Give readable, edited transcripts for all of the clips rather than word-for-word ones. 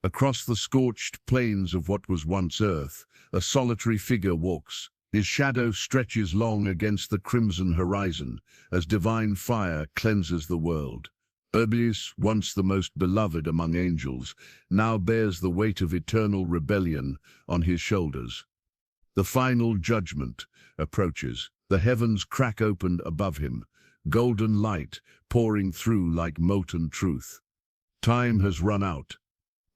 Across the scorched plains of what was once earth, a solitary figure walks. His shadow stretches long against the crimson horizon, as divine fire cleanses the world. Iblis, once the most beloved among angels, now bears the weight of eternal rebellion on his shoulders. The final judgment approaches. The heavens crack open above him, golden light pouring through like molten truth. Time has run out.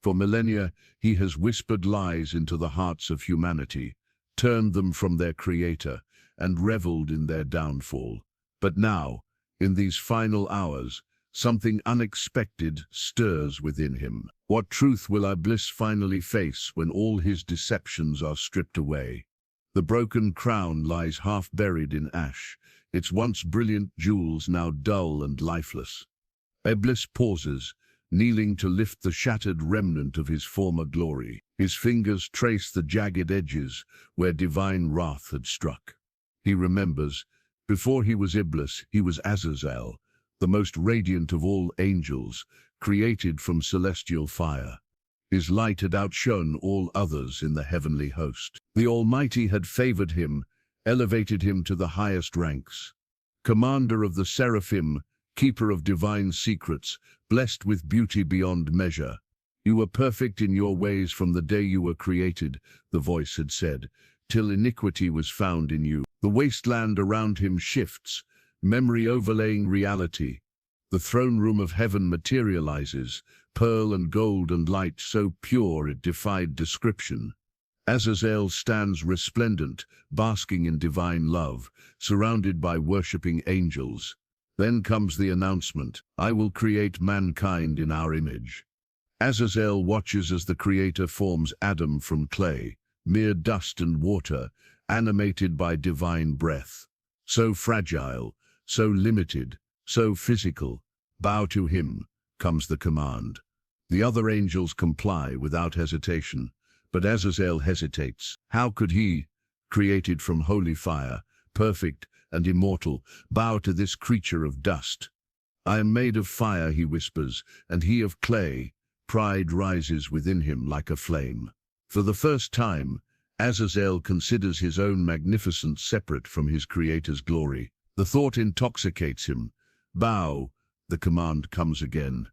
For millennia, he has whispered lies into the hearts of humanity, turned them from their creator, and reveled in their downfall. But now, in these final hours, something unexpected stirs within him. What truth will Iblis finally face when all his deceptions are stripped away? The broken crown lies half buried in ash, its once brilliant jewels now dull and lifeless. Iblis pauses, kneeling to lift the shattered remnant of his former glory. His fingers trace the jagged edges where divine wrath had struck. He remembers, before he was Iblis, he was Azazel, the most radiant of all angels, created from celestial fire. His light had outshone all others in the heavenly host. The Almighty had favored him, elevated him to the highest ranks. Commander of the seraphim, keeper of divine secrets, blessed with beauty beyond measure. You were perfect in your ways from the day you were created, the voice had said, till iniquity was found in you. The wasteland around him shifts, memory overlaying reality. The throne room of heaven materializes, pearl and gold and light so pure it defied description. Azazel stands resplendent, basking in divine love, surrounded by worshipping angels. Then comes the announcement, I will create mankind in our image. Azazel watches as the Creator forms Adam from clay, mere dust and water, animated by divine breath. So fragile, so limited, so physical, bow to him, comes the command. The other angels comply without hesitation, but Azazel hesitates. How could he, created from holy fire, perfect and immortal, bow to this creature of dust? I am made of fire, he whispers, and he of clay. Pride rises within him like a flame. For the first time, Azazel considers his own magnificence separate from his Creator's glory. The thought intoxicates him. Bow, the command comes again.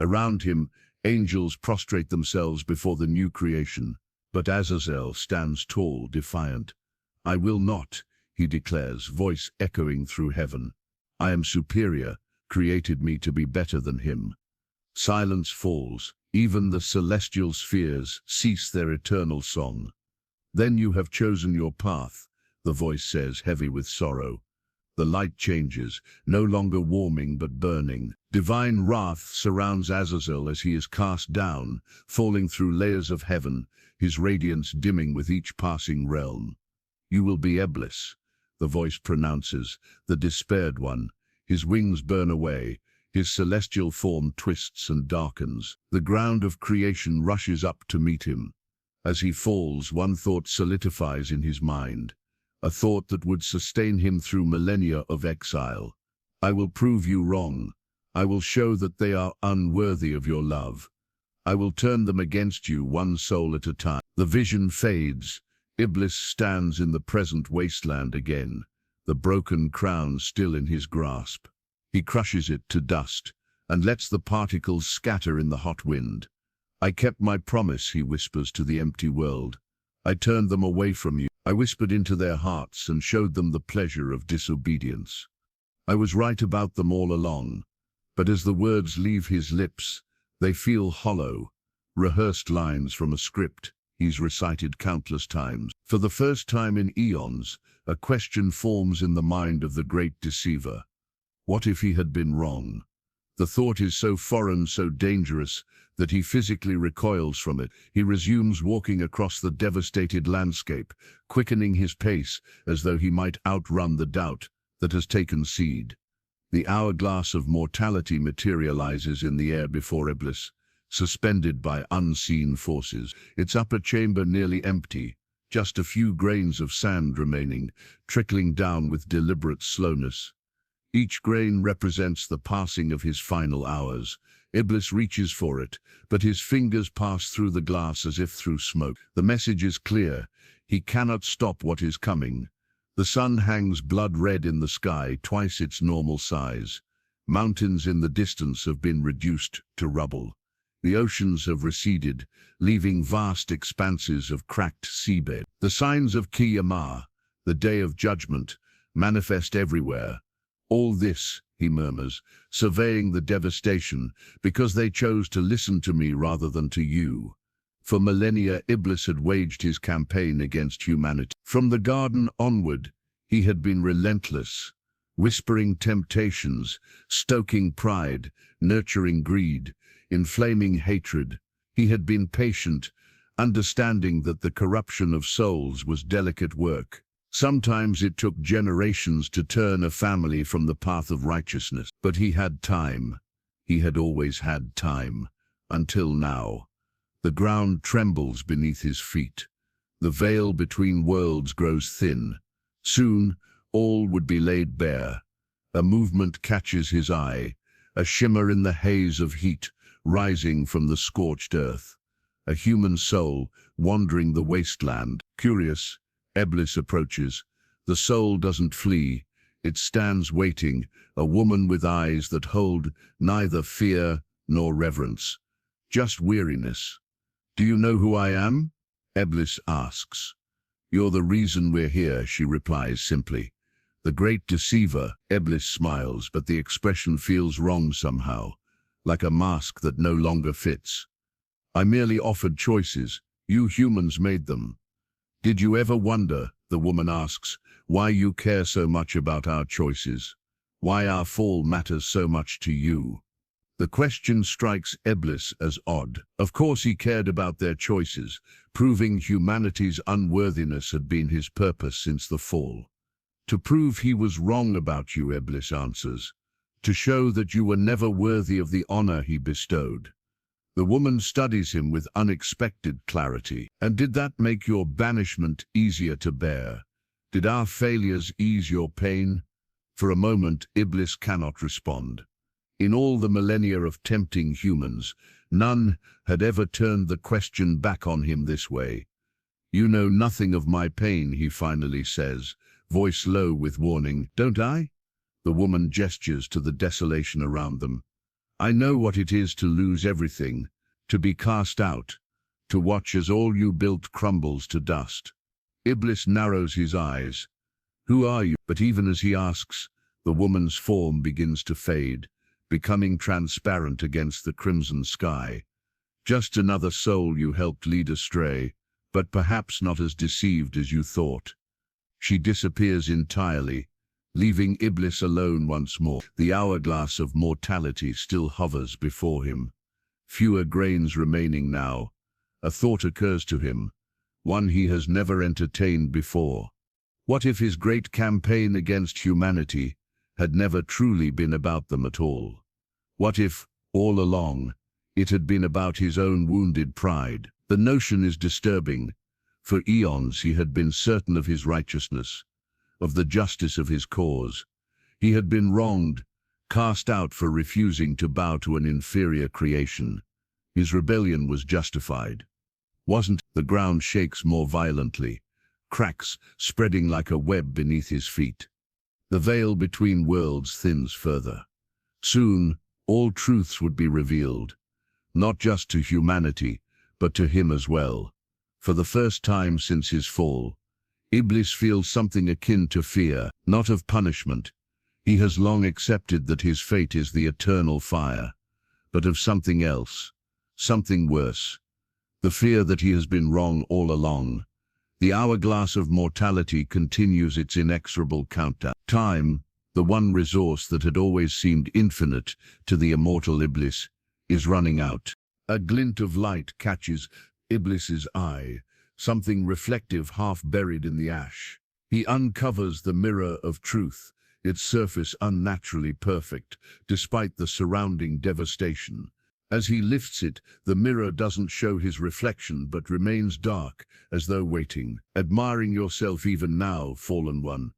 Around him, angels prostrate themselves before the new creation, but Azazel stands tall, defiant. I will not, he declares, voice echoing through heaven. I am superior, created me to be better than him. Silence falls. Even the celestial spheres cease their eternal song. Then you have chosen your path, the voice says, heavy with sorrow. The light changes, no longer warming but burning. Divine wrath surrounds Azazel as he is cast down, falling through layers of heaven, his radiance dimming with each passing realm. You will be Iblis, the voice pronounces, the despaired one. His wings burn away, his celestial form twists and darkens. The ground of creation rushes up to meet him. As he falls, one thought solidifies in his mind, a thought that would sustain him through millennia of exile. I will prove you wrong. I will show that they are unworthy of your love. I will turn them against you, one soul at a time. The vision fades. Iblis stands in the present wasteland again, the broken crown still in his grasp. He crushes it to dust and lets the particles scatter in the hot wind. I kept my promise, he whispers to the empty world. I turned them away from you. I whispered into their hearts and showed them the pleasure of disobedience. I was right about them all along, but as the words leave his lips, they feel hollow, rehearsed lines from a script he's recited countless times. For the first time in eons, a question forms in the mind of the great deceiver. What if he had been wrong? The thought is so foreign, so dangerous, that he physically recoils from it. He resumes walking across the devastated landscape, quickening his pace as though he might outrun the doubt that has taken seed. The hourglass of mortality materializes in the air before Iblis, suspended by unseen forces, its upper chamber nearly empty, just a few grains of sand remaining, trickling down with deliberate slowness. Each grain represents the passing of his final hours, Iblis reaches for it, but his fingers pass through the glass as if through smoke. The message is clear. He cannot stop what is coming. The sun hangs blood-red in the sky, twice its normal size. Mountains in the distance have been reduced to rubble. The oceans have receded, leaving vast expanses of cracked seabed. The signs of Qiyamah, the day of judgment, manifest everywhere. All this, he murmurs, surveying the devastation, because they chose to listen to me rather than to you. For millennia, Iblis had waged his campaign against humanity. From the garden onward, he had been relentless, whispering temptations, stoking pride, nurturing greed, inflaming hatred. He had been patient, understanding that the corruption of souls was delicate work. Sometimes it took generations to turn a family from the path of righteousness. But he had time. He had always had time. Until now. The ground trembles beneath his feet. The veil between worlds grows thin. Soon, all would be laid bare. A movement catches his eye, a shimmer in the haze of heat rising from the scorched earth. A human soul wandering the wasteland. Curious, Iblis approaches. The soul doesn't flee. It stands waiting, a woman with eyes that hold neither fear nor reverence, just weariness. "Do you know who I am?" Iblis asks. "You're the reason we're here," she replies simply. "The great deceiver." Iblis smiles, but the expression feels wrong somehow, like a mask that no longer fits. "I merely offered choices. You humans made them." "Did you ever wonder," the woman asks, "why you care so much about our choices? Why our fall matters so much to you?" The question strikes Iblis as odd. Of course he cared about their choices. Proving humanity's unworthiness had been his purpose since the fall. "To prove he was wrong about you," Iblis answers. "To show that you were never worthy of the honor he bestowed." The woman studies him with unexpected clarity. "And did that make your banishment easier to bear? Did our failures ease your pain?" For a moment, Iblis cannot respond. In all the millennia of tempting humans, none had ever turned the question back on him this way. "You know nothing of my pain," he finally says, voice low with warning. "Don't I?" The woman gestures to the desolation around them. "I know what it is to lose everything, to be cast out, to watch as all you built crumbles to dust." Iblis narrows his eyes. "Who are you?" But even as he asks, the woman's form begins to fade, becoming transparent against the crimson sky. "Just another soul you helped lead astray, but perhaps not as deceived as you thought." She disappears entirely, leaving Iblis alone once more. The hourglass of mortality still hovers before him. Fewer grains remaining now. A thought occurs to him, one he has never entertained before. What if his great campaign against humanity had never truly been about them at all? What if, all along, it had been about his own wounded pride? The notion is disturbing. For eons he had been certain of his righteousness, of the justice of his cause. He had been wronged, cast out for refusing to bow to an inferior creation. His rebellion was justified. Wasn't. The ground shakes more violently, cracks spreading like a web beneath his feet. The veil between worlds thins further. Soon, all truths would be revealed, not just to humanity, but to him as well. For the first time since his fall, Iblis feels something akin to fear, not of punishment. He has long accepted that his fate is the eternal fire, but of something else, something worse. The fear that he has been wrong all along. The hourglass of mortality continues its inexorable countdown. Time, the one resource that had always seemed infinite to the immortal Iblis, is running out. A glint of light catches Iblis's eye, something reflective half buried in the ash. He uncovers the mirror of truth, its surface unnaturally perfect, despite the surrounding devastation. As he lifts it, the mirror doesn't show his reflection but remains dark, as though waiting. "Admiring yourself even now, fallen one."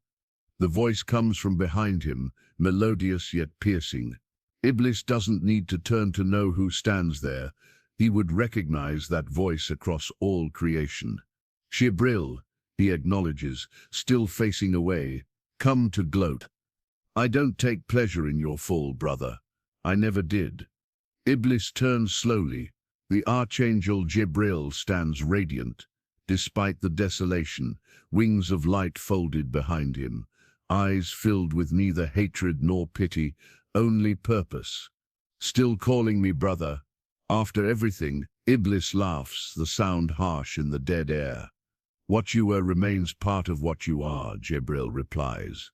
The voice comes from behind him, melodious yet piercing. Iblis doesn't need to turn to know who stands there. He would recognize that voice across all creation. Jibril, he acknowledges, still facing away, come to gloat. I don't take pleasure in your fall, brother. I never did. Iblis turns slowly. The archangel Jibril stands radiant. Despite the desolation, wings of light folded behind him, eyes filled with neither hatred nor pity, only purpose. Still calling me brother? After everything, Iblis laughs, the sound harsh in the dead air. What you were remains part of what you are, Jibril replies.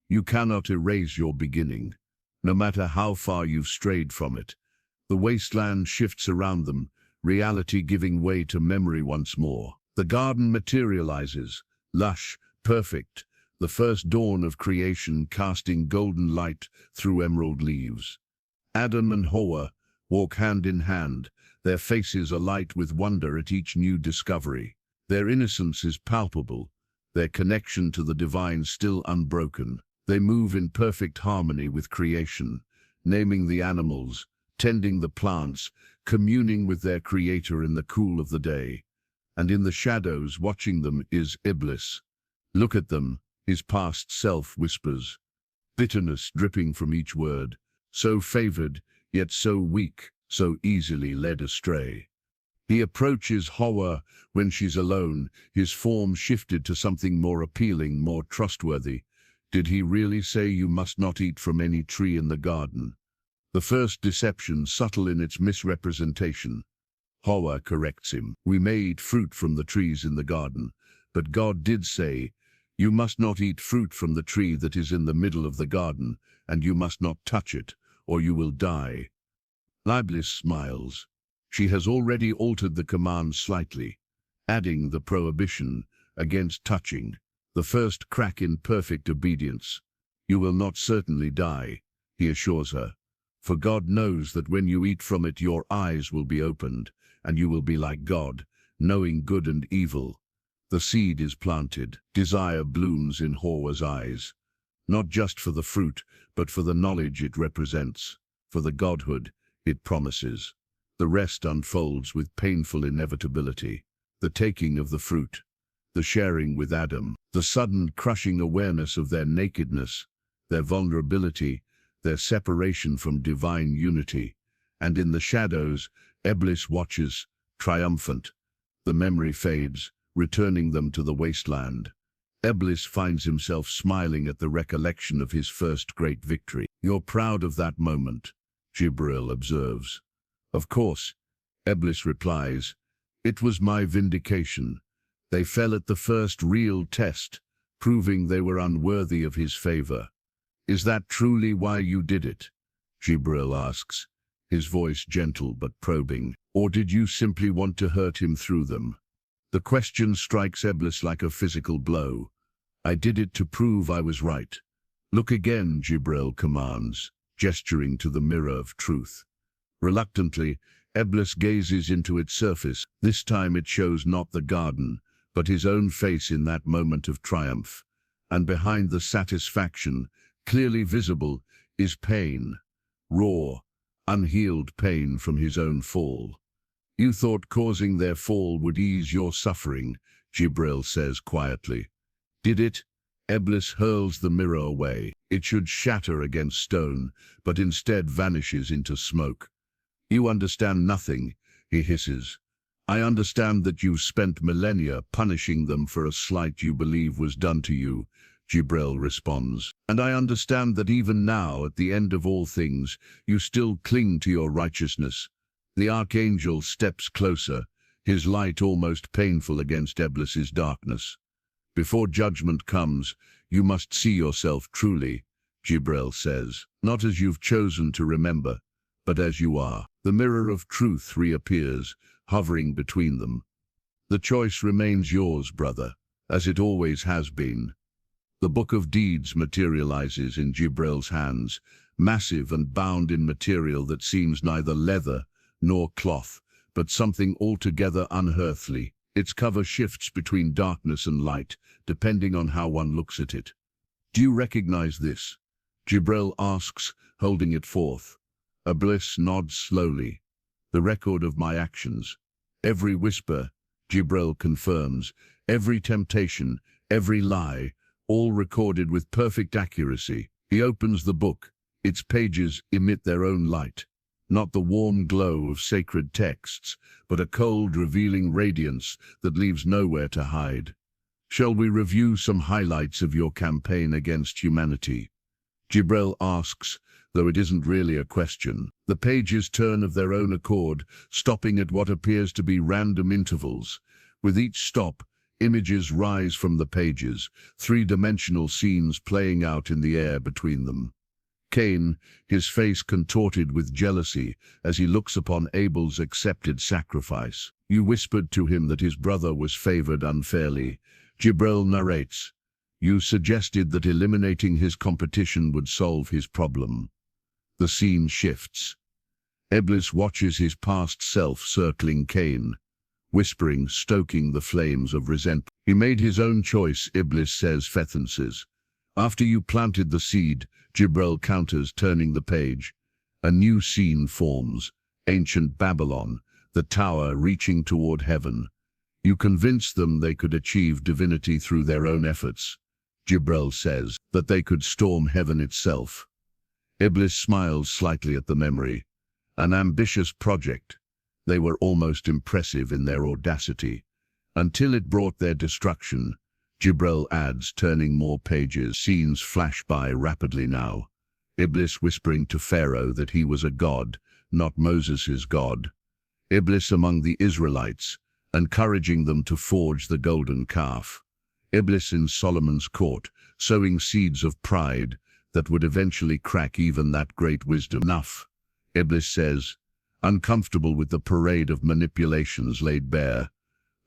You cannot erase your beginning, no matter how far you've strayed from it. The wasteland shifts around them, reality giving way to memory once more. The garden materializes, lush, perfect, the first dawn of creation casting golden light through emerald leaves. Adam and Hawa walk hand in hand, their faces alight with wonder at each new discovery. Their innocence is palpable, their connection to the divine still unbroken. They move in perfect harmony with creation, naming the animals, tending the plants, communing with their creator in the cool of the day. And in the shadows watching them is Iblis. Look at them, his past self whispers, bitterness dripping from each word, so favored, yet so weak, so easily led astray. He approaches Hawa when she's alone, his form shifted to something more appealing, more trustworthy. Did he really say you must not eat from any tree in the garden? The first deception subtle in its misrepresentation. Hawa corrects him. We may eat fruit from the trees in the garden, but God did say, you must not eat fruit from the tree that is in the middle of the garden, and you must not touch it, or you will die. Iblis smiles. She has already altered the command slightly, adding the prohibition against touching, the first crack in perfect obedience. You will not certainly die, he assures her, for God knows that when you eat from it your eyes will be opened, and you will be like God, knowing good and evil. The seed is planted, desire blooms in Hawa's eyes, not just for the fruit, but for the knowledge it represents, for the godhood it promises. The rest unfolds with painful inevitability, the taking of the fruit, the sharing with Adam, the sudden crushing awareness of their nakedness, their vulnerability, their separation from divine unity. And in the shadows, Iblis watches, triumphant. The memory fades, returning them to the wasteland. Iblis finds himself smiling at the recollection of his first great victory. You're proud of that moment, Jibril observes. Of course, Iblis replies, it was my vindication. They fell at the first real test, proving they were unworthy of his favor. Is that truly why you did it? Jibril asks, his voice gentle but probing. Or did you simply want to hurt him through them? The question strikes Iblis like a physical blow. I did it to prove I was right. Look again, Jibril commands, gesturing to the mirror of truth. Reluctantly, Iblis gazes into its surface. This time it shows not the garden, but his own face in that moment of triumph. And behind the satisfaction, clearly visible, is pain. Raw, unhealed pain from his own fall. You thought causing their fall would ease your suffering, Jibril says quietly. Did it? Iblis hurls the mirror away. It should shatter against stone, but instead vanishes into smoke. You understand nothing, he hisses. I understand that you've spent millennia punishing them for a slight you believe was done to you, Jibril responds. And I understand that even now, at the end of all things, you still cling to your righteousness. The archangel steps closer, his light almost painful against Iblis's darkness. Before judgment comes, you must see yourself truly, Jibril says, not as you've chosen to remember, but as you are. The mirror of truth reappears, hovering between them. The choice remains yours, brother, as it always has been. The book of deeds materializes in Jibril's hands, massive and bound in material that seems neither leather nor cloth, but something altogether unearthly. Its cover shifts between darkness and light, depending on how one looks at it. Do you recognize this? Jibril asks, holding it forth. Iblis nods slowly. The record of my actions. Every whisper, Jibril confirms, every temptation, every lie, all recorded with perfect accuracy. He opens the book. Its pages emit their own light. Not the warm glow of sacred texts, but a cold, revealing radiance that leaves nowhere to hide. Shall we review some highlights of your campaign against humanity? Jibril asks, though it isn't really a question. The pages turn of their own accord, stopping at what appears to be random intervals. With each stop, images rise from the pages, three-dimensional scenes playing out in the air between them. Cain, his face contorted with jealousy as he looks upon Abel's accepted sacrifice. You whispered to him that his brother was favored unfairly. Jibril narrates. You suggested that eliminating his competition would solve his problem. The scene shifts. Iblis watches his past self circling Cain, whispering, stoking the flames of resentment. He made his own choice, Iblis says, Fethenses. After you planted the seed, Jibril counters, turning the page. A new scene forms. Ancient Babylon, the tower reaching toward heaven. You convinced them they could achieve divinity through their own efforts. Jibril says that they could storm heaven itself. Iblis smiles slightly at the memory. An ambitious project. They were almost impressive in their audacity, until it brought their destruction. Jibril adds, turning more pages. Scenes flash by rapidly now. Iblis whispering to Pharaoh that he was a god, not Moses' God. Iblis among the Israelites, encouraging them to forge the golden calf. Iblis in Solomon's court, sowing seeds of pride that would eventually crack even that great wisdom. Enough, Iblis says, uncomfortable with the parade of manipulations laid bare.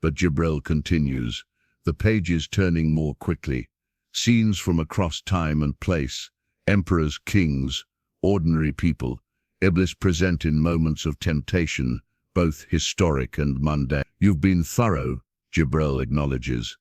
But Jibril continues, the pages turning more quickly. Scenes from across time and place, emperors, kings, ordinary people. Iblis present in moments of temptation, both historic and mundane. You've been thorough, Jibril acknowledges.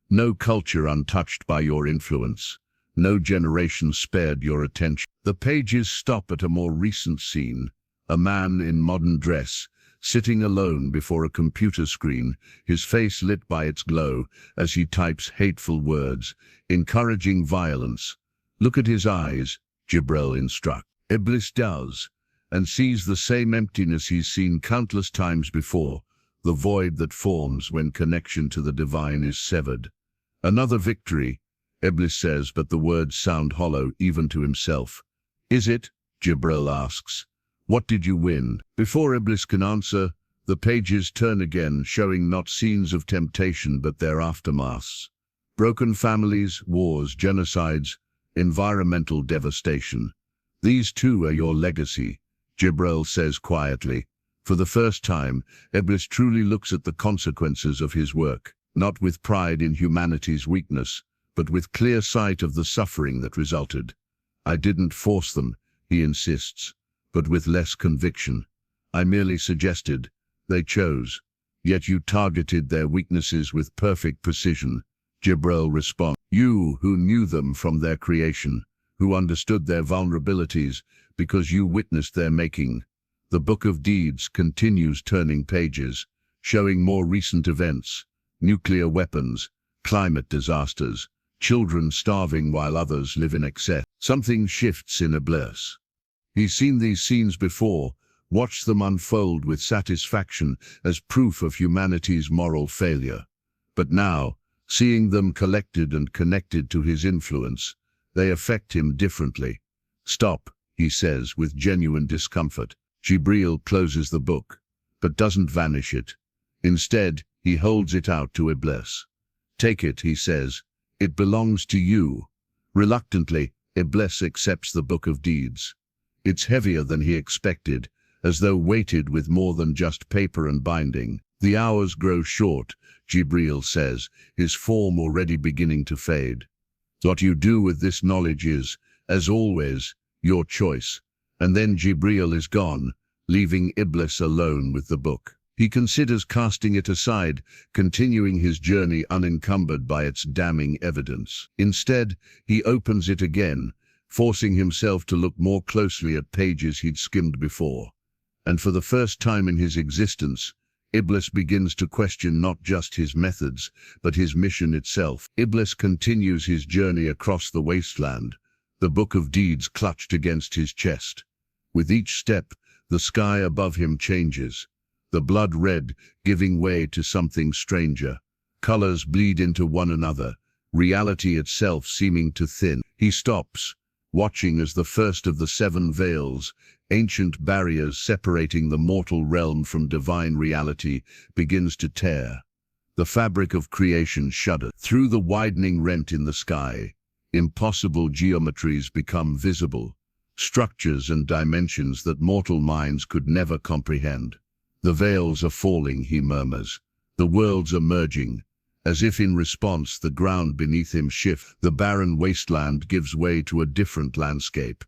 No culture untouched by your influence. No generation spared your attention. The pages stop at a more recent scene. A man in modern dress, sitting alone before a computer screen, his face lit by its glow as he types hateful words, encouraging violence. Look at his eyes, Jibril instructs. Iblis does, and sees the same emptiness he's seen countless times before, the void that forms when connection to the divine is severed. Another victory, Iblis says, but the words sound hollow even to himself. Is it? Jibril asks. What did you win? Before Iblis can answer, the pages turn again, showing not scenes of temptation but their aftermaths. Broken families, wars, genocides, environmental devastation. These too are your legacy, Jibril says quietly. For the first time, Iblis truly looks at the consequences of his work, not with pride in humanity's weakness, but with clear sight of the suffering that resulted. I didn't force them, he insists, but with less conviction. I merely suggested. They chose. Yet you targeted their weaknesses with perfect precision. Jibril responds. You who knew them from their creation, who understood their vulnerabilities because you witnessed their making. The Book of Deeds continues turning pages, showing more recent events, nuclear weapons, climate disasters, children starving while others live in excess. Something shifts in Iblis. He's seen these scenes before, watched them unfold with satisfaction as proof of humanity's moral failure. But now, seeing them collected and connected to his influence, they affect him differently. Stop, he says with genuine discomfort. Jibril closes the book, but doesn't vanish it. Instead, he holds it out to Iblis. Take it, he says. It belongs to you. Reluctantly, Iblis accepts the Book of Deeds. It's heavier than he expected, as though weighted with more than just paper and binding. The hours grow short, Jibril says, his form already beginning to fade. What you do with this knowledge is, as always, your choice. And then Jibril is gone, leaving Iblis alone with the book. He considers casting it aside, continuing his journey unencumbered by its damning evidence. Instead, he opens it again, forcing himself to look more closely at pages he'd skimmed before. And for the first time in his existence, Iblis begins to question not just his methods, but his mission itself. Iblis continues his journey across the wasteland, the book of deeds clutched against his chest. With each step, the sky above him changes, the blood red giving way to something stranger. Colors bleed into one another, reality itself seeming to thin. He stops, watching as the first of the 7 veils, ancient barriers separating the mortal realm from divine reality, begins to tear. The fabric of creation shudders. Through the widening rent in the sky, impossible geometries become visible, structures and dimensions that mortal minds could never comprehend. The veils are falling, he murmurs. The worlds are merging. As if in response, the ground beneath him shifts. The barren wasteland gives way to a different landscape.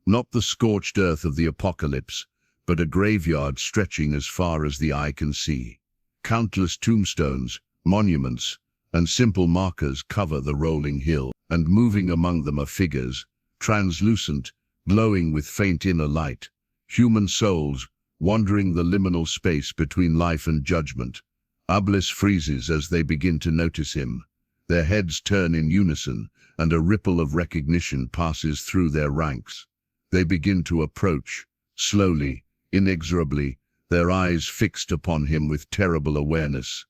Not the scorched earth of the apocalypse, but a graveyard stretching as far as the eye can see. Countless tombstones, monuments, and simple markers cover the rolling hill, and moving among them are figures, translucent, glowing with faint inner light, human souls, wandering the liminal space between life and judgment. Iblis freezes as they begin to notice him. Their heads turn in unison, and a ripple of recognition passes through their ranks. They begin to approach, slowly, inexorably, their eyes fixed upon him with terrible awareness.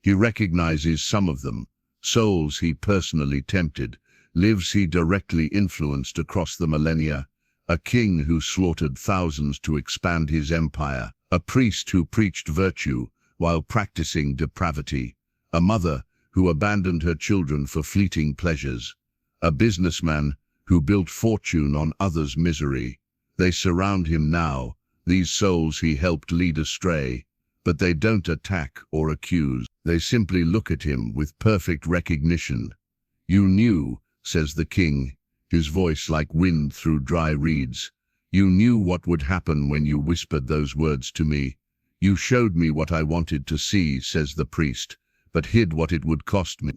He recognizes some of them, souls he personally tempted, lives he directly influenced across the millennia, a king who slaughtered thousands to expand his empire, a priest who preached virtue while practicing depravity, a mother who abandoned her children for fleeting pleasures, a businessman who built fortune on others' misery. They surround him now, these souls he helped lead astray, but they don't attack or accuse. They simply look at him with perfect recognition. "You knew," says the king, his voice like wind through dry reeds. "You knew what would happen when you whispered those words to me. You showed me what I wanted to see," says the priest, "but hid what it would cost me.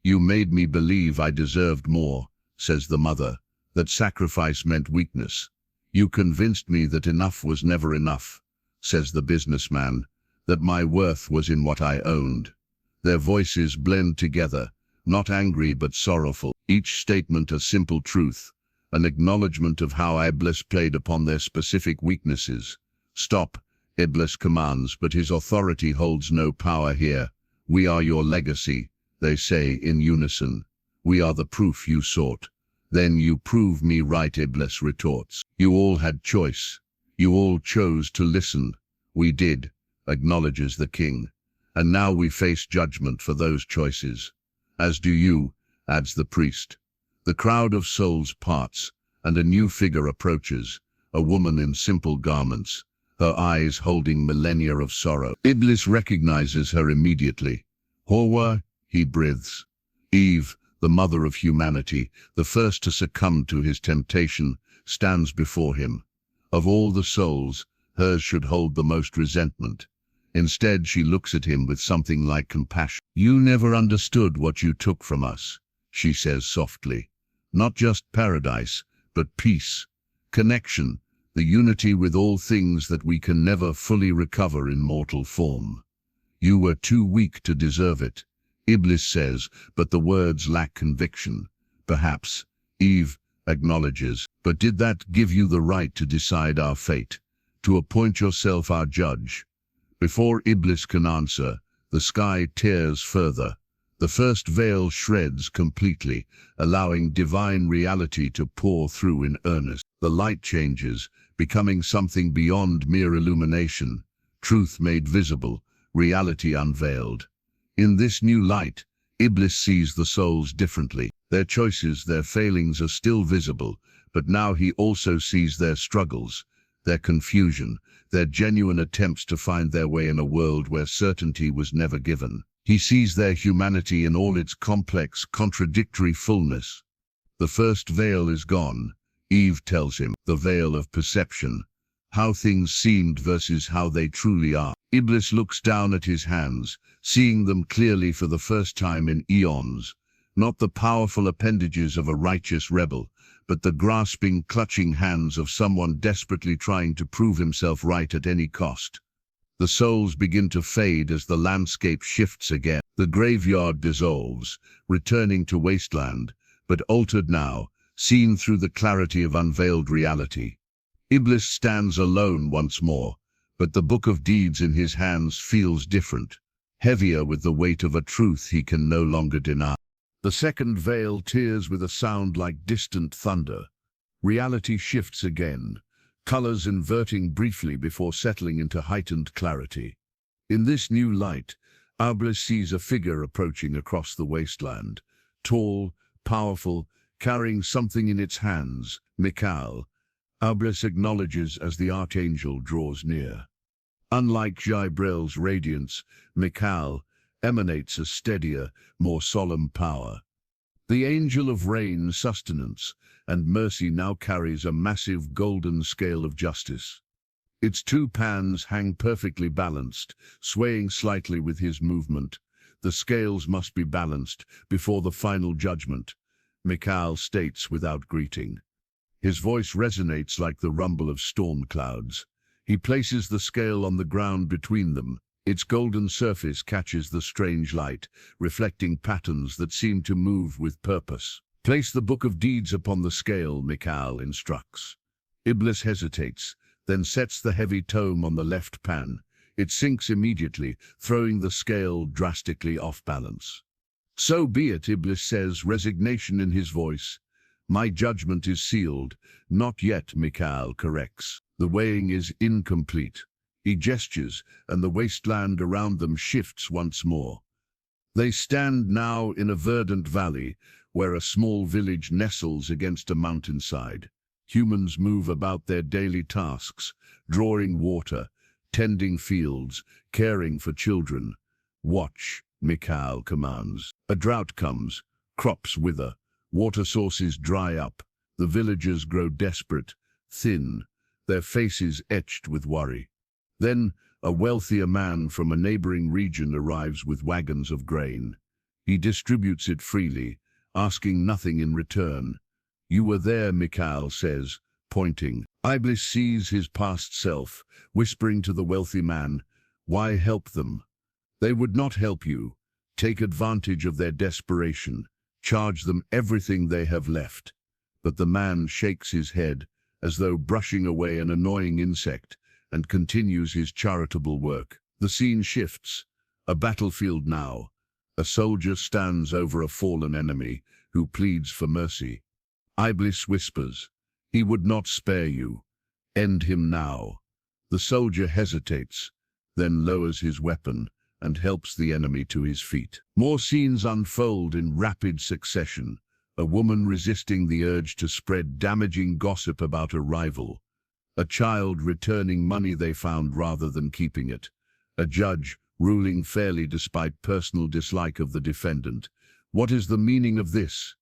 You made me believe I deserved more," says the mother, "that sacrifice meant weakness. You convinced me that enough was never enough," says the businessman, "that my worth was in what I owned." Their voices blend together, not angry but sorrowful, each statement a simple truth, an acknowledgement of how Iblis played upon their specific weaknesses. "Stop," Iblis commands, but his authority holds no power here. "We are your legacy," they say in unison. "We are the proof you sought." "Then you prove me right," Iblis retorts. "You all had choice. You all chose to listen." "We did," acknowledges the king. "And now we face judgment for those choices." "As do you," adds the priest. The crowd of souls parts, and a new figure approaches, a woman in simple garments, her eyes holding millennia of sorrow. Iblis recognizes her immediately. "Hawa," he breathes. Eve, the mother of humanity, the first to succumb to his temptation, stands before him. Of all the souls, hers should hold the most resentment. Instead, she looks at him with something like compassion. "You never understood what you took from us," she says softly. "Not just paradise, but peace, connection, the unity with all things that we can never fully recover in mortal form. You were too weak to deserve it," Iblis says, but the words lack conviction. "Perhaps," Eve acknowledges, "but did that give you the right to decide our fate, to appoint yourself our judge?" Before Iblis can answer, the sky tears further. The first veil shreds completely, allowing divine reality to pour through in earnest. The light changes, becoming something beyond mere illumination, truth made visible, reality unveiled. In this new light, Iblis sees the souls differently. Their choices, their failings are still visible, but now he also sees their struggles, their confusion, their genuine attempts to find their way in a world where certainty was never given. He sees their humanity in all its complex, contradictory fullness. The first veil is gone, Eve tells him, the veil of perception, how things seemed versus how they truly are. Iblis looks down at his hands, seeing them clearly for the first time in eons, not the powerful appendages of a righteous rebel, but the grasping, clutching hands of someone desperately trying to prove himself right at any cost. The souls begin to fade as the landscape shifts again. The graveyard dissolves, returning to wasteland, but altered now, seen through the clarity of unveiled reality. Iblis stands alone once more, but the book of deeds in his hands feels different, heavier with the weight of a truth he can no longer deny. The second veil tears with a sound like distant thunder. Reality shifts again, colors inverting briefly before settling into heightened clarity. In this new light, Iblis sees a figure approaching across the wasteland, tall, powerful, carrying something in its hands. Mikhail, Iblis acknowledges as the archangel draws near. Unlike Jibril's radiance, Mikhail emanates a steadier, more solemn power. The angel of rain, sustenance, and mercy now carries a massive golden scale of justice. Its two pans hang perfectly balanced, swaying slightly with his movement. The scales must be balanced before the final judgment, Mikhail states without greeting. His voice resonates like the rumble of storm clouds. He places the scale on the ground between them. Its golden surface catches the strange light, reflecting patterns that seem to move with purpose. Place the book of deeds upon the scale, Mikhail instructs. Iblis hesitates, then sets the heavy tome on the left pan. It sinks immediately, throwing the scale drastically off balance. So be it, Iblis says, resignation in his voice. My judgment is sealed. Not yet, Mikhail corrects. The weighing is incomplete. He gestures, and the wasteland around them shifts once more. They stand now in a verdant valley, where a small village nestles against a mountainside. Humans move about their daily tasks, drawing water, tending fields, caring for children. Watch, Mikhail commands. A drought comes, crops wither, water sources dry up, the villagers grow desperate, thin, their faces etched with worry. Then, a wealthier man from a neighboring region arrives with wagons of grain. He distributes it freely, asking nothing in return. You were there, Mikhail says, pointing. Iblis sees his past self, whispering to the wealthy man, why help them? They would not help you. Take advantage of their desperation. Charge them everything they have left. But the man shakes his head, as though brushing away an annoying insect, and continues his charitable work. The scene shifts. A battlefield now. A soldier stands over a fallen enemy, who pleads for mercy. Iblis whispers, he would not spare you. End him now. The soldier hesitates, then lowers his weapon and helps the enemy to his feet. More scenes unfold in rapid succession. A woman resisting the urge to spread damaging gossip about a rival. A child returning money they found rather than keeping it. A judge ruling fairly despite personal dislike of the defendant. What is the meaning of this?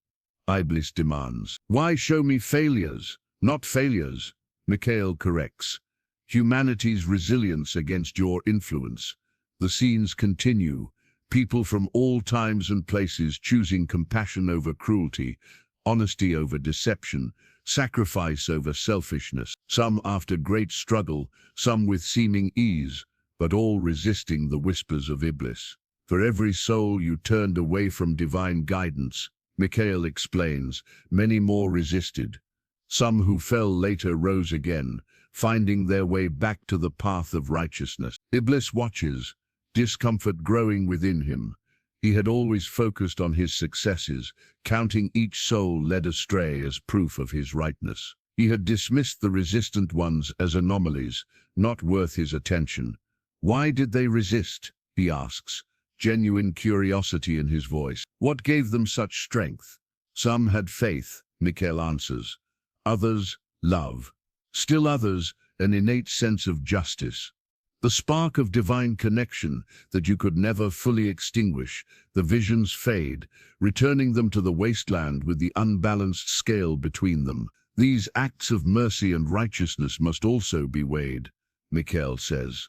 Iblis demands. Why show me failures, not failures? Mikhail corrects. Humanity's resilience against your influence. The scenes continue. People from all times and places choosing compassion over cruelty, honesty over deception, sacrifice over selfishness, some after great struggle, some with seeming ease, but all resisting the whispers of Iblis. For every soul you turned away from divine guidance, Mikhail explains, many more resisted. Some who fell later rose again, finding their way back to the path of righteousness. Iblis watches, discomfort growing within him. He had always focused on his successes, counting each soul led astray as proof of his rightness. He had dismissed the resistant ones as anomalies, not worth his attention. Why did they resist? He asks, genuine curiosity in his voice. What gave them such strength? Some had faith, Mikhail answers. Others, love. Still others, an innate sense of justice. The spark of divine connection that you could never fully extinguish. The visions fade, returning them to the wasteland with the unbalanced scale between them. These acts of mercy and righteousness must also be weighed, Mikhail says.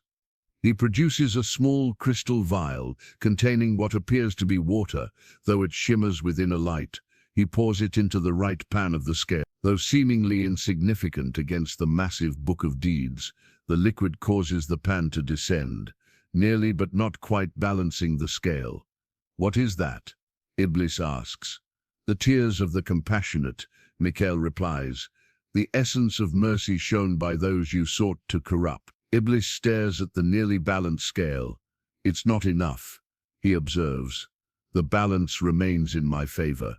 He produces a small crystal vial containing what appears to be water, though it shimmers within a light. He pours it into the right pan of the scale. Though seemingly insignificant against the massive book of deeds, the liquid causes the pan to descend, nearly but not quite balancing the scale. "What is that?" Iblis asks. "The tears of the compassionate," Mikhail replies, "the essence of mercy shown by those you sought to corrupt." Iblis stares at the nearly balanced scale. "It's not enough," he observes. "The balance remains in my favor."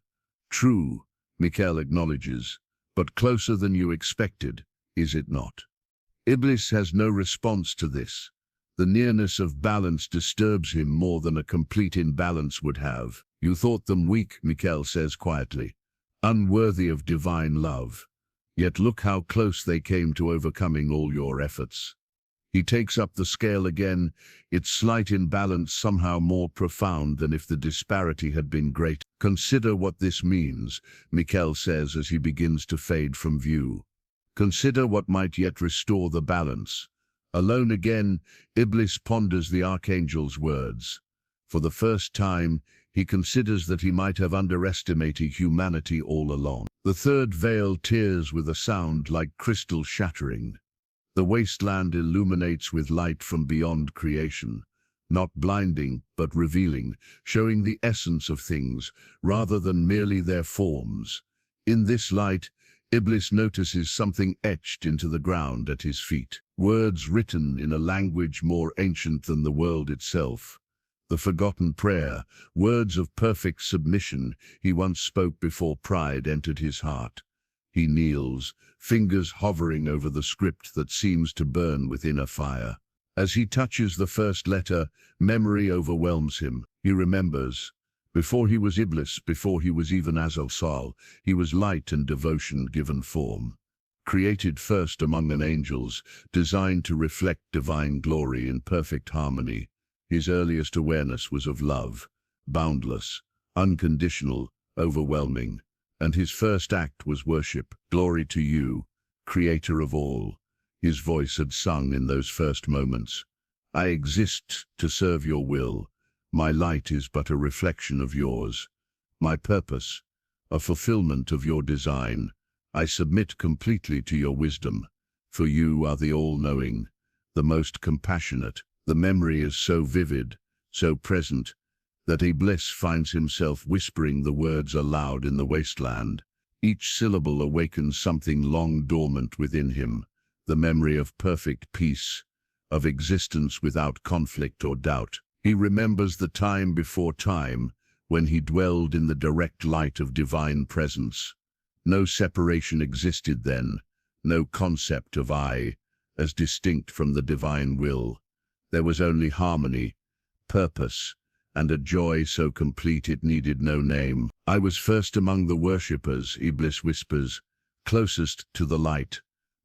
"True," Mikhail acknowledges, "but closer than you expected, is it not?" Iblis has no response to this. The nearness of balance disturbs him more than a complete imbalance would have. "You thought them weak," Mikhail says quietly, "unworthy of divine love. Yet look how close they came to overcoming all your efforts." He takes up the scale again, its slight imbalance somehow more profound than if the disparity had been great. "Consider what this means," Mikhail says as he begins to fade from view. "Consider what might yet restore the balance." Alone again, Iblis ponders the archangel's words. For the first time, he considers that he might have underestimated humanity all along. The third veil tears with a sound like crystal shattering. The wasteland illuminates with light from beyond creation, not blinding, but revealing, showing the essence of things, rather than merely their forms. In this light, Iblis notices something etched into the ground at his feet. Words written in a language more ancient than the world itself. The forgotten prayer, words of perfect submission he once spoke before pride entered his heart. He kneels, fingers hovering over the script that seems to burn within a fire. As he touches the first letter, memory overwhelms him. He remembers. Before he was Iblis, before he was even Azal, he was light and devotion given form. Created first among the angels, designed to reflect divine glory in perfect harmony. His earliest awareness was of love, boundless, unconditional, overwhelming. And his first act was worship. "Glory to you, Creator of all," his voice had sung in those first moments. "I exist to serve your will. My light is but a reflection of yours. My purpose, a fulfillment of your design. I submit completely to your wisdom, for you are the all-knowing, the most compassionate." The memory is so vivid, so present, that Iblis finds himself whispering the words aloud in the wasteland. Each syllable awakens something long dormant within him, the memory of perfect peace, of existence without conflict or doubt. He remembers the time before time, when he dwelled in the direct light of divine presence. No separation existed then, no concept of I, as distinct from the divine will. There was only harmony, purpose, and a joy so complete it needed no name. "I was first among the worshippers," Iblis whispers, "closest to the light."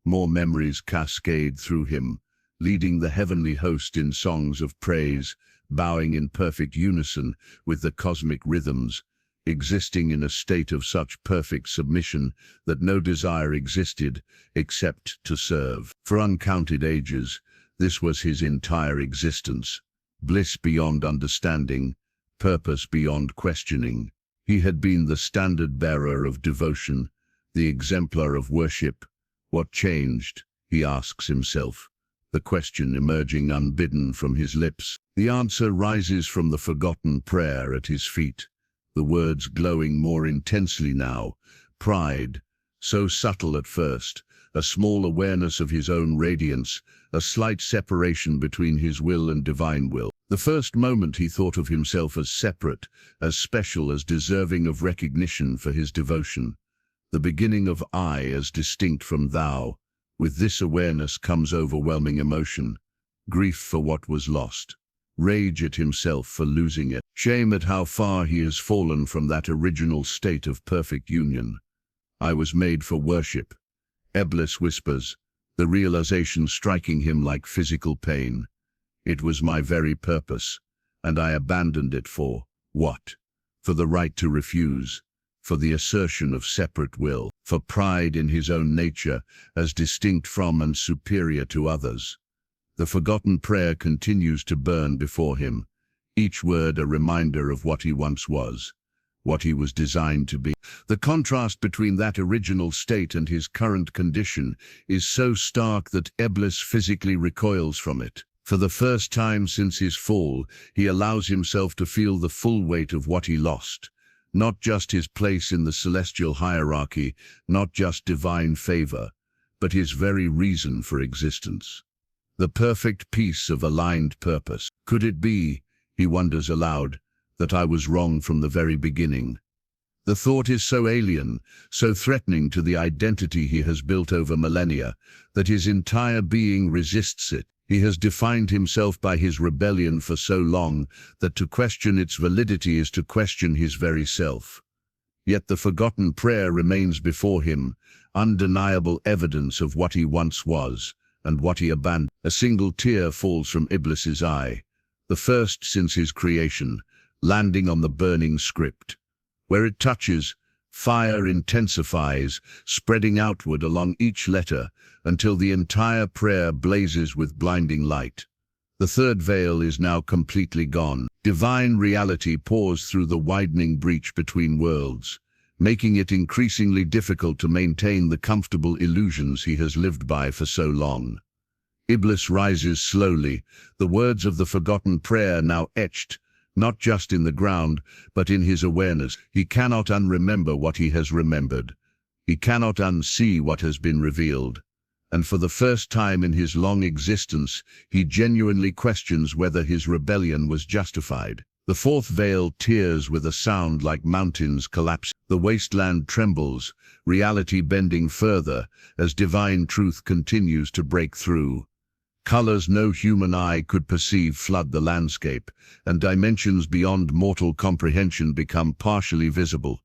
More memories cascade through him, leading the heavenly host in songs of praise, bowing in perfect unison with the cosmic rhythms, existing in a state of such perfect submission that no desire existed except to serve. For uncounted ages, this was his entire existence. Bliss beyond understanding, purpose beyond questioning. He had been the standard-bearer of devotion, the exemplar of worship. What changed, he asks himself, the question emerging unbidden from his lips. The answer rises from the forgotten prayer at his feet, the words glowing more intensely now. Pride, so subtle at first, a small awareness of his own radiance, a slight separation between his will and divine will. The first moment he thought of himself as separate, as special, as deserving of recognition for his devotion. The beginning of I as distinct from thou. With this awareness comes overwhelming emotion, grief for what was lost, rage at himself for losing it, shame at how far he has fallen from that original state of perfect union. I was made for worship, Iblis whispers, the realization striking him like physical pain. It was my very purpose, and I abandoned it for what? For the right to refuse, for the assertion of separate will, for pride in his own nature as distinct from and superior to others. The forgotten prayer continues to burn before him, each word a reminder of what he once was, what he was designed to be. The contrast between that original state and his current condition is so stark that Iblis physically recoils from it. For the first time since his fall, he allows himself to feel the full weight of what he lost. Not just his place in the celestial hierarchy, not just divine favor, but his very reason for existence. The perfect peace of aligned purpose. Could it be, he wonders aloud, that I was wrong from the very beginning? The thought is so alien, so threatening to the identity he has built over millennia, that his entire being resists it. He has defined himself by his rebellion for so long that to question its validity is to question his very self. Yet the forgotten prayer remains before him, undeniable evidence of what he once was and what he abandoned. A single tear falls from Iblis's eye, the first since his creation, landing on the burning script. Where it touches, fire intensifies, spreading outward along each letter until the entire prayer blazes with blinding light. The third veil is now completely gone. Divine reality pours through the widening breach between worlds, making it increasingly difficult to maintain the comfortable illusions he has lived by for so long. Iblis rises slowly, the words of the forgotten prayer now etched, not just in the ground, but in his awareness. He cannot unremember what he has remembered. He cannot unsee what has been revealed. And for the first time in his long existence, he genuinely questions whether his rebellion was justified. The fourth veil tears with a sound like mountains collapsing. The wasteland trembles, reality bending further as divine truth continues to break through. Colors no human eye could perceive flood the landscape, and dimensions beyond mortal comprehension become partially visible.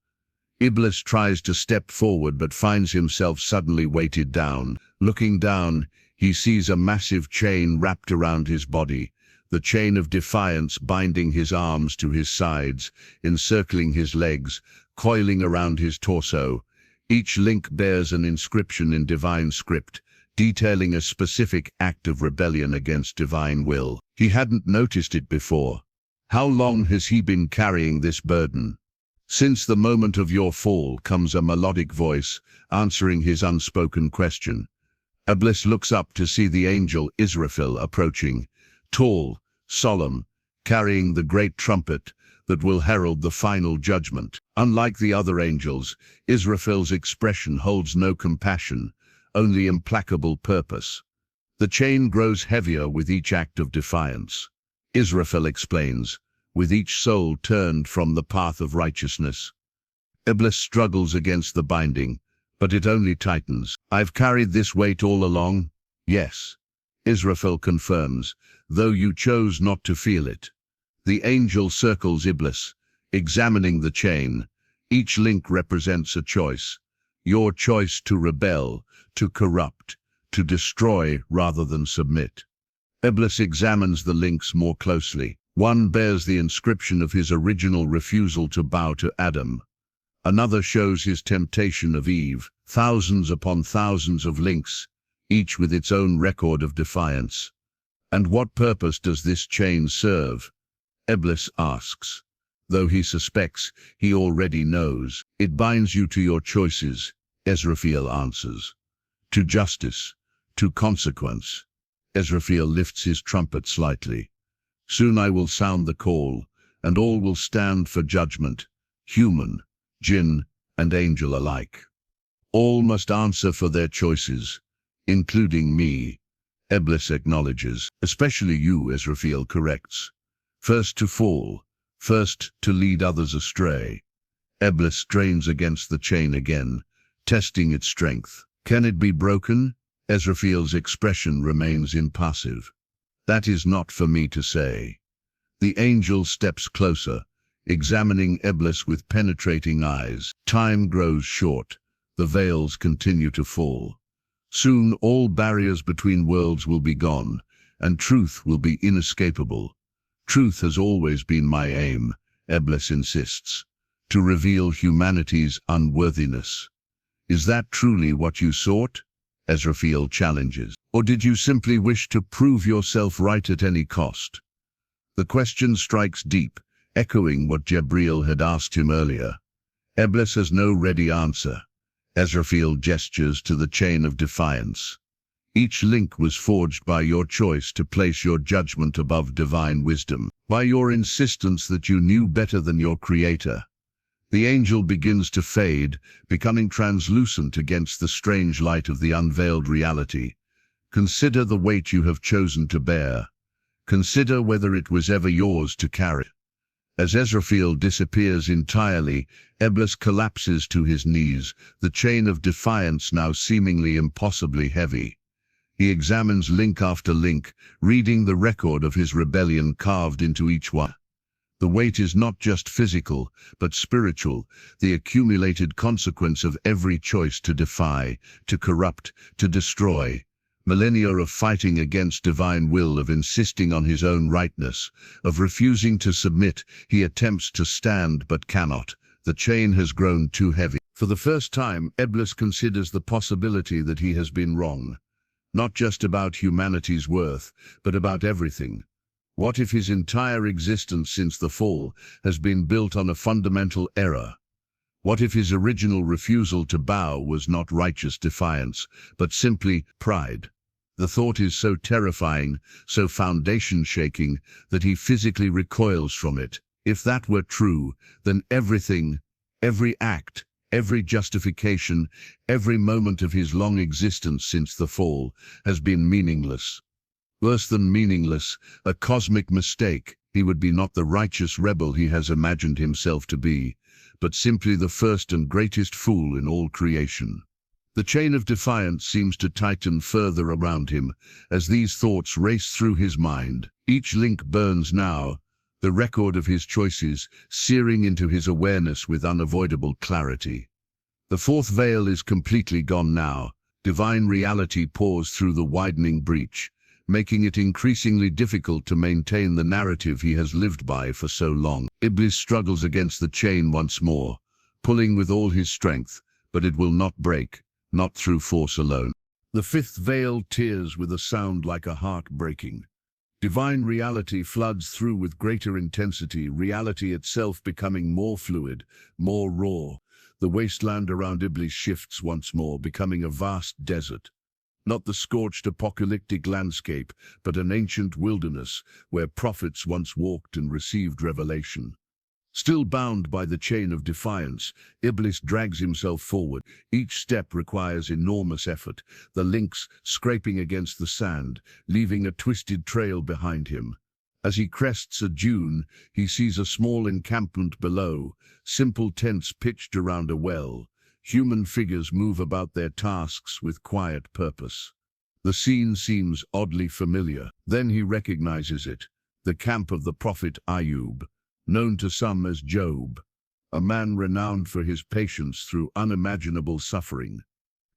Iblis tries to step forward but finds himself suddenly weighted down. Looking down, he sees a massive chain wrapped around his body, the chain of defiance binding his arms to his sides, encircling his legs, coiling around his torso. Each link bears an inscription in divine script, detailing a specific act of rebellion against divine will. He hadn't noticed it before. How long has he been carrying this burden? Since the moment of your fall, comes a melodic voice, answering his unspoken question. Iblis looks up to see the angel Israfil approaching, tall, solemn, carrying the great trumpet that will herald the final judgment. Unlike the other angels, Israfil's expression holds no compassion, only implacable purpose. The chain grows heavier with each act of defiance. Israfil explains, with each soul turned from the path of righteousness. Iblis struggles against the binding, but it only tightens. I've carried this weight all along? Yes. Israfil confirms, though you chose not to feel it. The angel circles Iblis, examining the chain. Each link represents a choice. Your choice to rebel, to corrupt, to destroy rather than submit. Iblis examines the links more closely. One bears the inscription of his original refusal to bow to Adam. Another shows his temptation of Eve. Thousands upon thousands of links, each with its own record of defiance. And what purpose does this chain serve? Iblis asks. Though he suspects, he already knows. It binds you to your choices, Israfil answers. To justice, to consequence. Israfil lifts his trumpet slightly. Soon I will sound the call, and all will stand for judgment, human, jinn, and angel alike. All must answer for their choices, including me, Iblis acknowledges. Especially you, Israfil corrects. First to fall, first to lead others astray. Iblis strains against the chain again, testing its strength. Can it be broken? Israfil's expression remains impassive. That is not for me to say. The angel steps closer, examining Iblis with penetrating eyes. Time grows short. The veils continue to fall. Soon all barriers between worlds will be gone, and truth will be inescapable. Truth has always been my aim, Iblis insists, to reveal humanity's unworthiness. Is that truly what you sought? Israfil challenges. Or did you simply wish to prove yourself right at any cost? The question strikes deep, echoing what Jibril had asked him earlier. Iblis has no ready answer. Ezrafiel gestures to the chain of defiance. Each link was forged by your choice to place your judgment above divine wisdom, by your insistence that you knew better than your creator. The angel begins to fade, becoming translucent against the strange light of the unveiled reality. Consider the weight you have chosen to bear. Consider whether it was ever yours to carry. As Ezrafiel disappears entirely, Iblis collapses to his knees, the chain of defiance now seemingly impossibly heavy. He examines link after link, reading the record of his rebellion carved into each one. The weight is not just physical, but spiritual, the accumulated consequence of every choice to defy, to corrupt, to destroy. Millennia of fighting against divine will, of insisting on his own rightness, of refusing to submit. He attempts to stand but cannot. The chain has grown too heavy. For the first time, Iblis considers the possibility that he has been wrong. Not just about humanity's worth, but about everything. What if his entire existence since the fall has been built on a fundamental error? What if his original refusal to bow was not righteous defiance, but simply pride? The thought is so terrifying, so foundation-shaking, that he physically recoils from it. If that were true, then everything, every act, every justification, every moment of his long existence since the fall has been meaningless. Worse than meaningless, a cosmic mistake. He would be not the righteous rebel he has imagined himself to be, but simply the first and greatest fool in all creation. The chain of defiance seems to tighten further around him as these thoughts race through his mind. Each link burns now, the record of his choices searing into his awareness with unavoidable clarity. The fourth veil is completely gone now. Divine reality pours through the widening breach, making it increasingly difficult to maintain the narrative he has lived by for so long. Iblis struggles against the chain once more, pulling with all his strength, but it will not break, not through force alone. The fifth veil tears with a sound like a heart breaking. Divine reality floods through with greater intensity, reality itself becoming more fluid, more raw. The wasteland around Iblis shifts once more, becoming a vast desert. Not the scorched apocalyptic landscape, but an ancient wilderness where prophets once walked and received revelation. Still bound by the chain of defiance, Iblis drags himself forward. Each step requires enormous effort, the links scraping against the sand, leaving a twisted trail behind him. As he crests a dune, he sees a small encampment below, simple tents pitched around a well. Human figures move about their tasks with quiet purpose. The scene seems oddly familiar. Then he recognizes it, the camp of the prophet Ayub, known to some as Job, a man renowned for his patience through unimaginable suffering.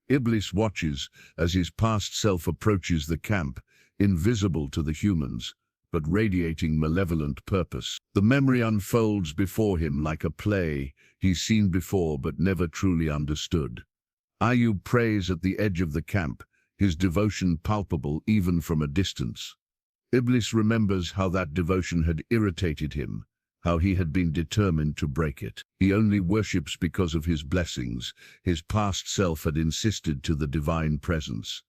Iblis watches as his past self approaches the camp, invisible to the humans, but radiating malevolent purpose. The memory unfolds before him like a play he's seen before but never truly understood. Ayub prays at the edge of the camp, his devotion palpable even from a distance. Iblis remembers how that devotion had irritated him, how he had been determined to break it. He only worships because of his blessings. His past self had insisted to the divine presence.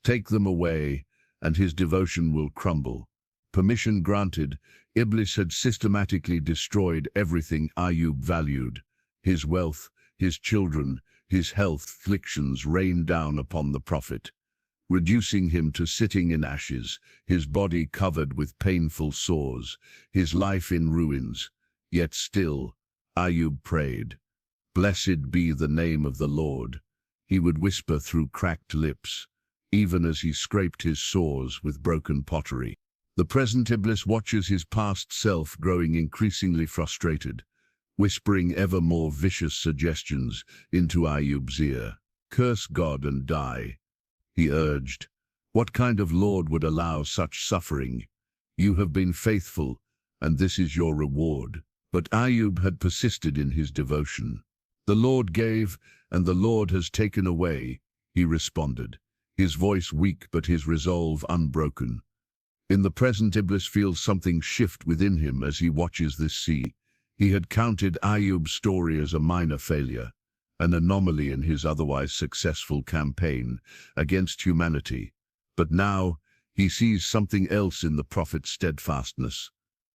Take them away, and his devotion will crumble. Permission granted, Iblis had systematically destroyed everything Ayub valued. His wealth, his children, his health. Afflictions rained down upon the prophet, reducing him to sitting in ashes, his body covered with painful sores, his life in ruins. Yet still, Ayub prayed, "Blessed be the name of the Lord." He would whisper through cracked lips, even as he scraped his sores with broken pottery. The present Iblis watches his past self growing increasingly frustrated, whispering ever more vicious suggestions into Ayub's ear. "Curse God and die," he urged. "What kind of Lord would allow such suffering? You have been faithful, and this is your reward." But Ayub had persisted in his devotion. "The Lord gave, and the Lord has taken away," he responded, his voice weak but his resolve unbroken. In the present, Iblis feels something shift within him as he watches this scene. He had counted Ayub's story as a minor failure, an anomaly in his otherwise successful campaign against humanity. But now he sees something else in the prophet's steadfastness.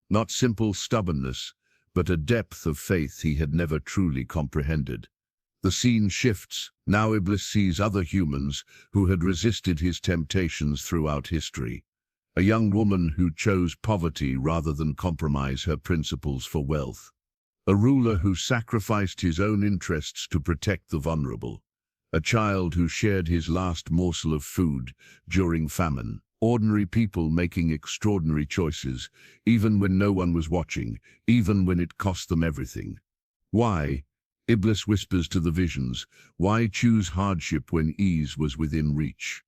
Not simple stubbornness, but a depth of faith he had never truly comprehended. The scene shifts. Now Iblis sees other humans who had resisted his temptations throughout history. A young woman who chose poverty rather than compromise her principles for wealth. A ruler who sacrificed his own interests to protect the vulnerable. A child who shared his last morsel of food during famine. Ordinary people making extraordinary choices, even when no one was watching, even when it cost them everything. Why? Iblis whispers to the visions. Why choose hardship when ease was within reach?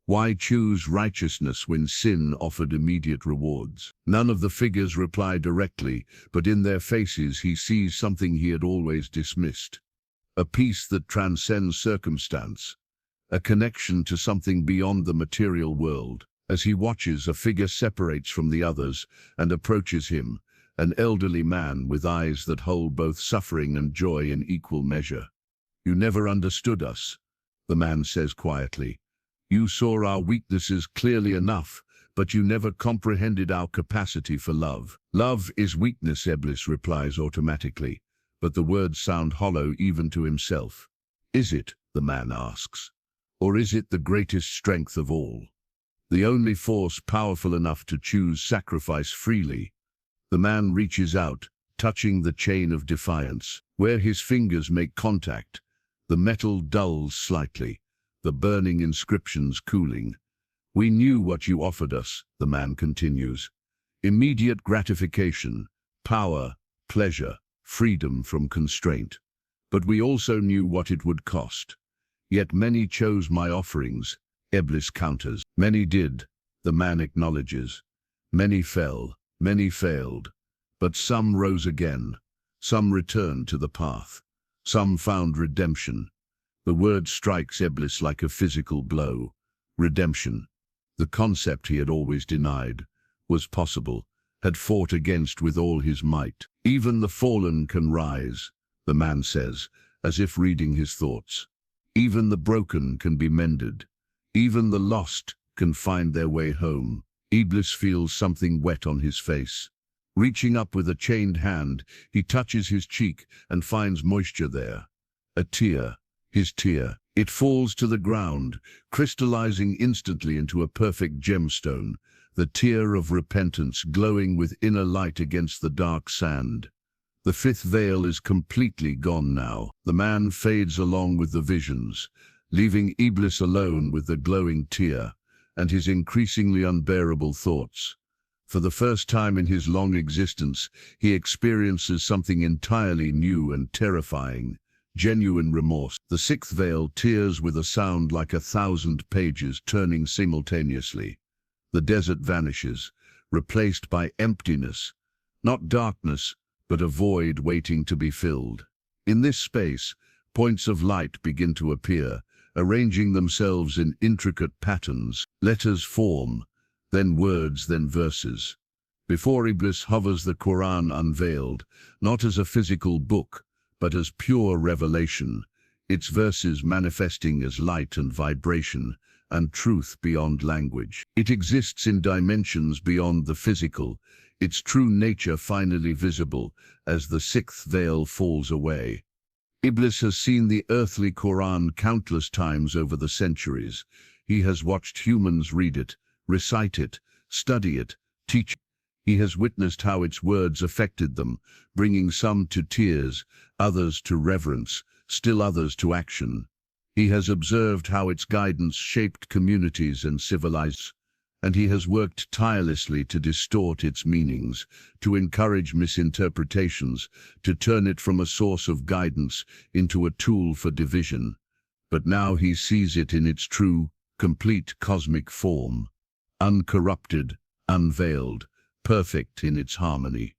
Why choose righteousness when sin offered immediate rewards? None of the figures reply directly, but in their faces he sees something he had always dismissed. A peace that transcends circumstance. A connection to something beyond the material world. As he watches, a figure separates from the others and approaches him, an elderly man with eyes that hold both suffering and joy in equal measure. "You never understood us," the man says quietly. "You saw our weaknesses clearly enough, but you never comprehended our capacity for love." "Love is weakness," Iblis replies automatically, but the words sound hollow even to himself. "Is it?" the man asks. "Or is it the greatest strength of all? The only force powerful enough to choose sacrifice freely?" The man reaches out, touching the chain of defiance. Where his fingers make contact, the metal dulls slightly, the burning inscriptions cooling. "We knew what you offered us," the man continues. "Immediate gratification, power, pleasure, freedom from constraint. But we also knew what it would cost. Yet many chose my offerings," Iblis counters. "Many did," the man acknowledges. "Many fell, many failed. But some rose again. Some returned to the path. Some found redemption." The word strikes Iblis like a physical blow. Redemption. The concept he had always denied, was possible, had fought against with all his might. "Even the fallen can rise," the man says, as if reading his thoughts. "Even the broken can be mended. Even the lost can find their way home." Iblis feels something wet on his face. Reaching up with a chained hand, he touches his cheek and finds moisture there. A tear. His tear. It falls to the ground, crystallizing instantly into a perfect gemstone, the tear of repentance glowing with inner light against the dark sand. The fifth veil is completely gone now. The man fades along with the visions, leaving Iblis alone with the glowing tear and his increasingly unbearable thoughts. For the first time in his long existence, he experiences something entirely new and terrifying. Genuine remorse. The sixth veil tears with a sound like 1,000 pages turning simultaneously. The desert vanishes, replaced by emptiness. Not darkness, but a void waiting to be filled. In this space, points of light begin to appear, arranging themselves in intricate patterns. Letters form, then words, then verses. Before Iblis hovers the Qur'an unveiled, not as a physical book, but as pure revelation, its verses manifesting as light and vibration, and truth beyond language. It exists in dimensions beyond the physical, its true nature finally visible as the sixth veil falls away. Iblis has seen the earthly Qur'an countless times over the centuries. He has watched humans read it, recite it, study it, teach it. He has witnessed how its words affected them, bringing some to tears, others to reverence, still others to action. He has observed how its guidance shaped communities and civilizations, and he has worked tirelessly to distort its meanings, to encourage misinterpretations, to turn it from a source of guidance into a tool for division. But now he sees it in its true, complete cosmic form, uncorrupted, unveiled, perfect in its harmony.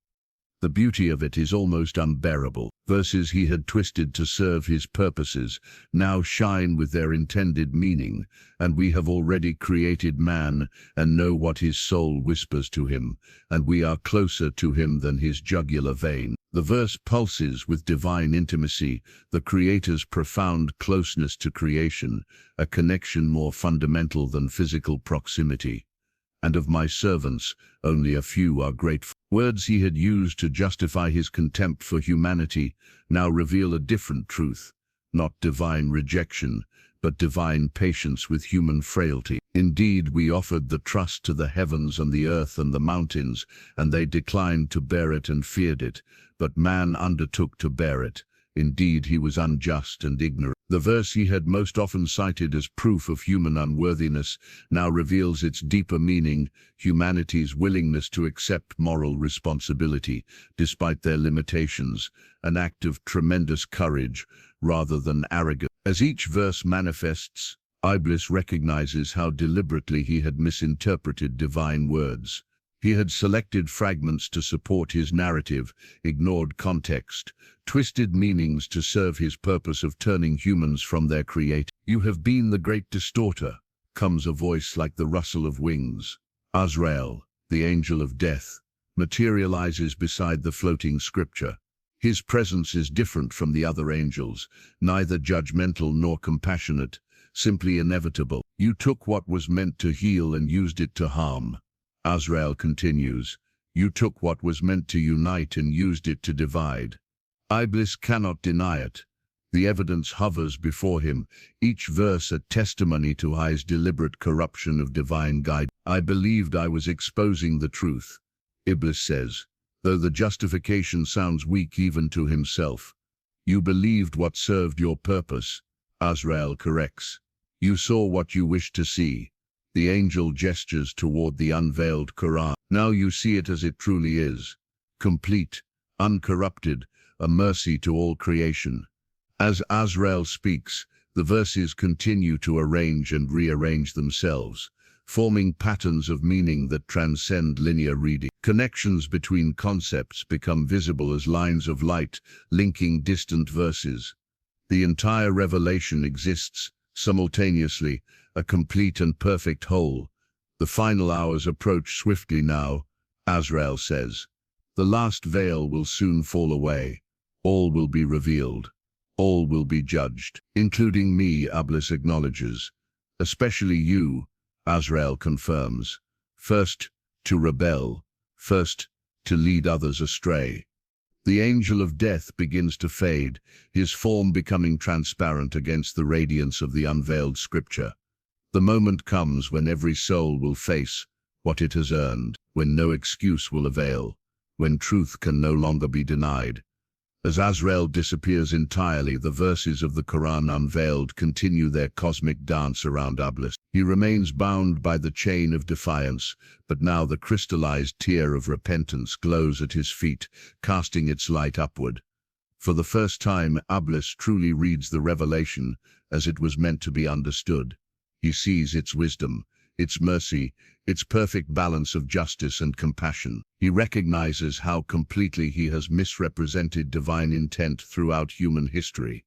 The beauty of it is almost unbearable. Verses he had twisted to serve his purposes now shine with their intended meaning, and we have already created man and know what his soul whispers to him, and we are closer to him than his jugular vein. The verse pulses with divine intimacy, the Creator's profound closeness to creation, a connection more fundamental than physical proximity. And of my servants, only a few are grateful. Words he had used to justify his contempt for humanity now reveal a different truth, not divine rejection, but divine patience with human frailty. Indeed, we offered the trust to the heavens and the earth and the mountains, and they declined to bear it and feared it, but man undertook to bear it. Indeed, he was unjust and ignorant. The verse he had most often cited as proof of human unworthiness now reveals its deeper meaning, humanity's willingness to accept moral responsibility, despite their limitations, an act of tremendous courage rather than arrogance. As each verse manifests, Iblis recognizes how deliberately he had misinterpreted divine words. He had selected fragments to support his narrative, ignored context, twisted meanings to serve his purpose of turning humans from their creator. "You have been the great distorter," comes a voice like the rustle of wings. Azrael, the angel of death, materializes beside the floating scripture. His presence is different from the other angels, neither judgmental nor compassionate, simply inevitable. "You took what was meant to heal and used it to harm." Azrael continues, "You took what was meant to unite and used it to divide." Iblis cannot deny it. The evidence hovers before him, each verse a testimony to his deliberate corruption of divine guidance. "I believed I was exposing the truth," Iblis says, though the justification sounds weak even to himself. "You believed what served your purpose," Azrael corrects. "You saw what you wished to see." The angel gestures toward the unveiled Qur'an. "Now you see it as it truly is, complete, uncorrupted, a mercy to all creation." As Azrael speaks, the verses continue to arrange and rearrange themselves, forming patterns of meaning that transcend linear reading. Connections between concepts become visible as lines of light linking distant verses. The entire revelation exists simultaneously, a complete and perfect whole. "The final hours approach swiftly now," Azrael says. "The last veil will soon fall away. All will be revealed. All will be judged, including me," Iblis acknowledges. "Especially you," Azrael confirms. "First, to rebel. First, to lead others astray." The angel of death begins to fade, his form becoming transparent against the radiance of the unveiled scripture. The moment comes when every soul will face what it has earned, when no excuse will avail, when truth can no longer be denied. As Azrael disappears entirely, the verses of the Qur'an unveiled continue their cosmic dance around Iblis. He remains bound by the chain of defiance, but now the crystallized tear of repentance glows at his feet, casting its light upward. For the first time, Iblis truly reads the revelation as it was meant to be understood. He sees its wisdom, its mercy, its perfect balance of justice and compassion. He recognizes how completely he has misrepresented divine intent throughout human history.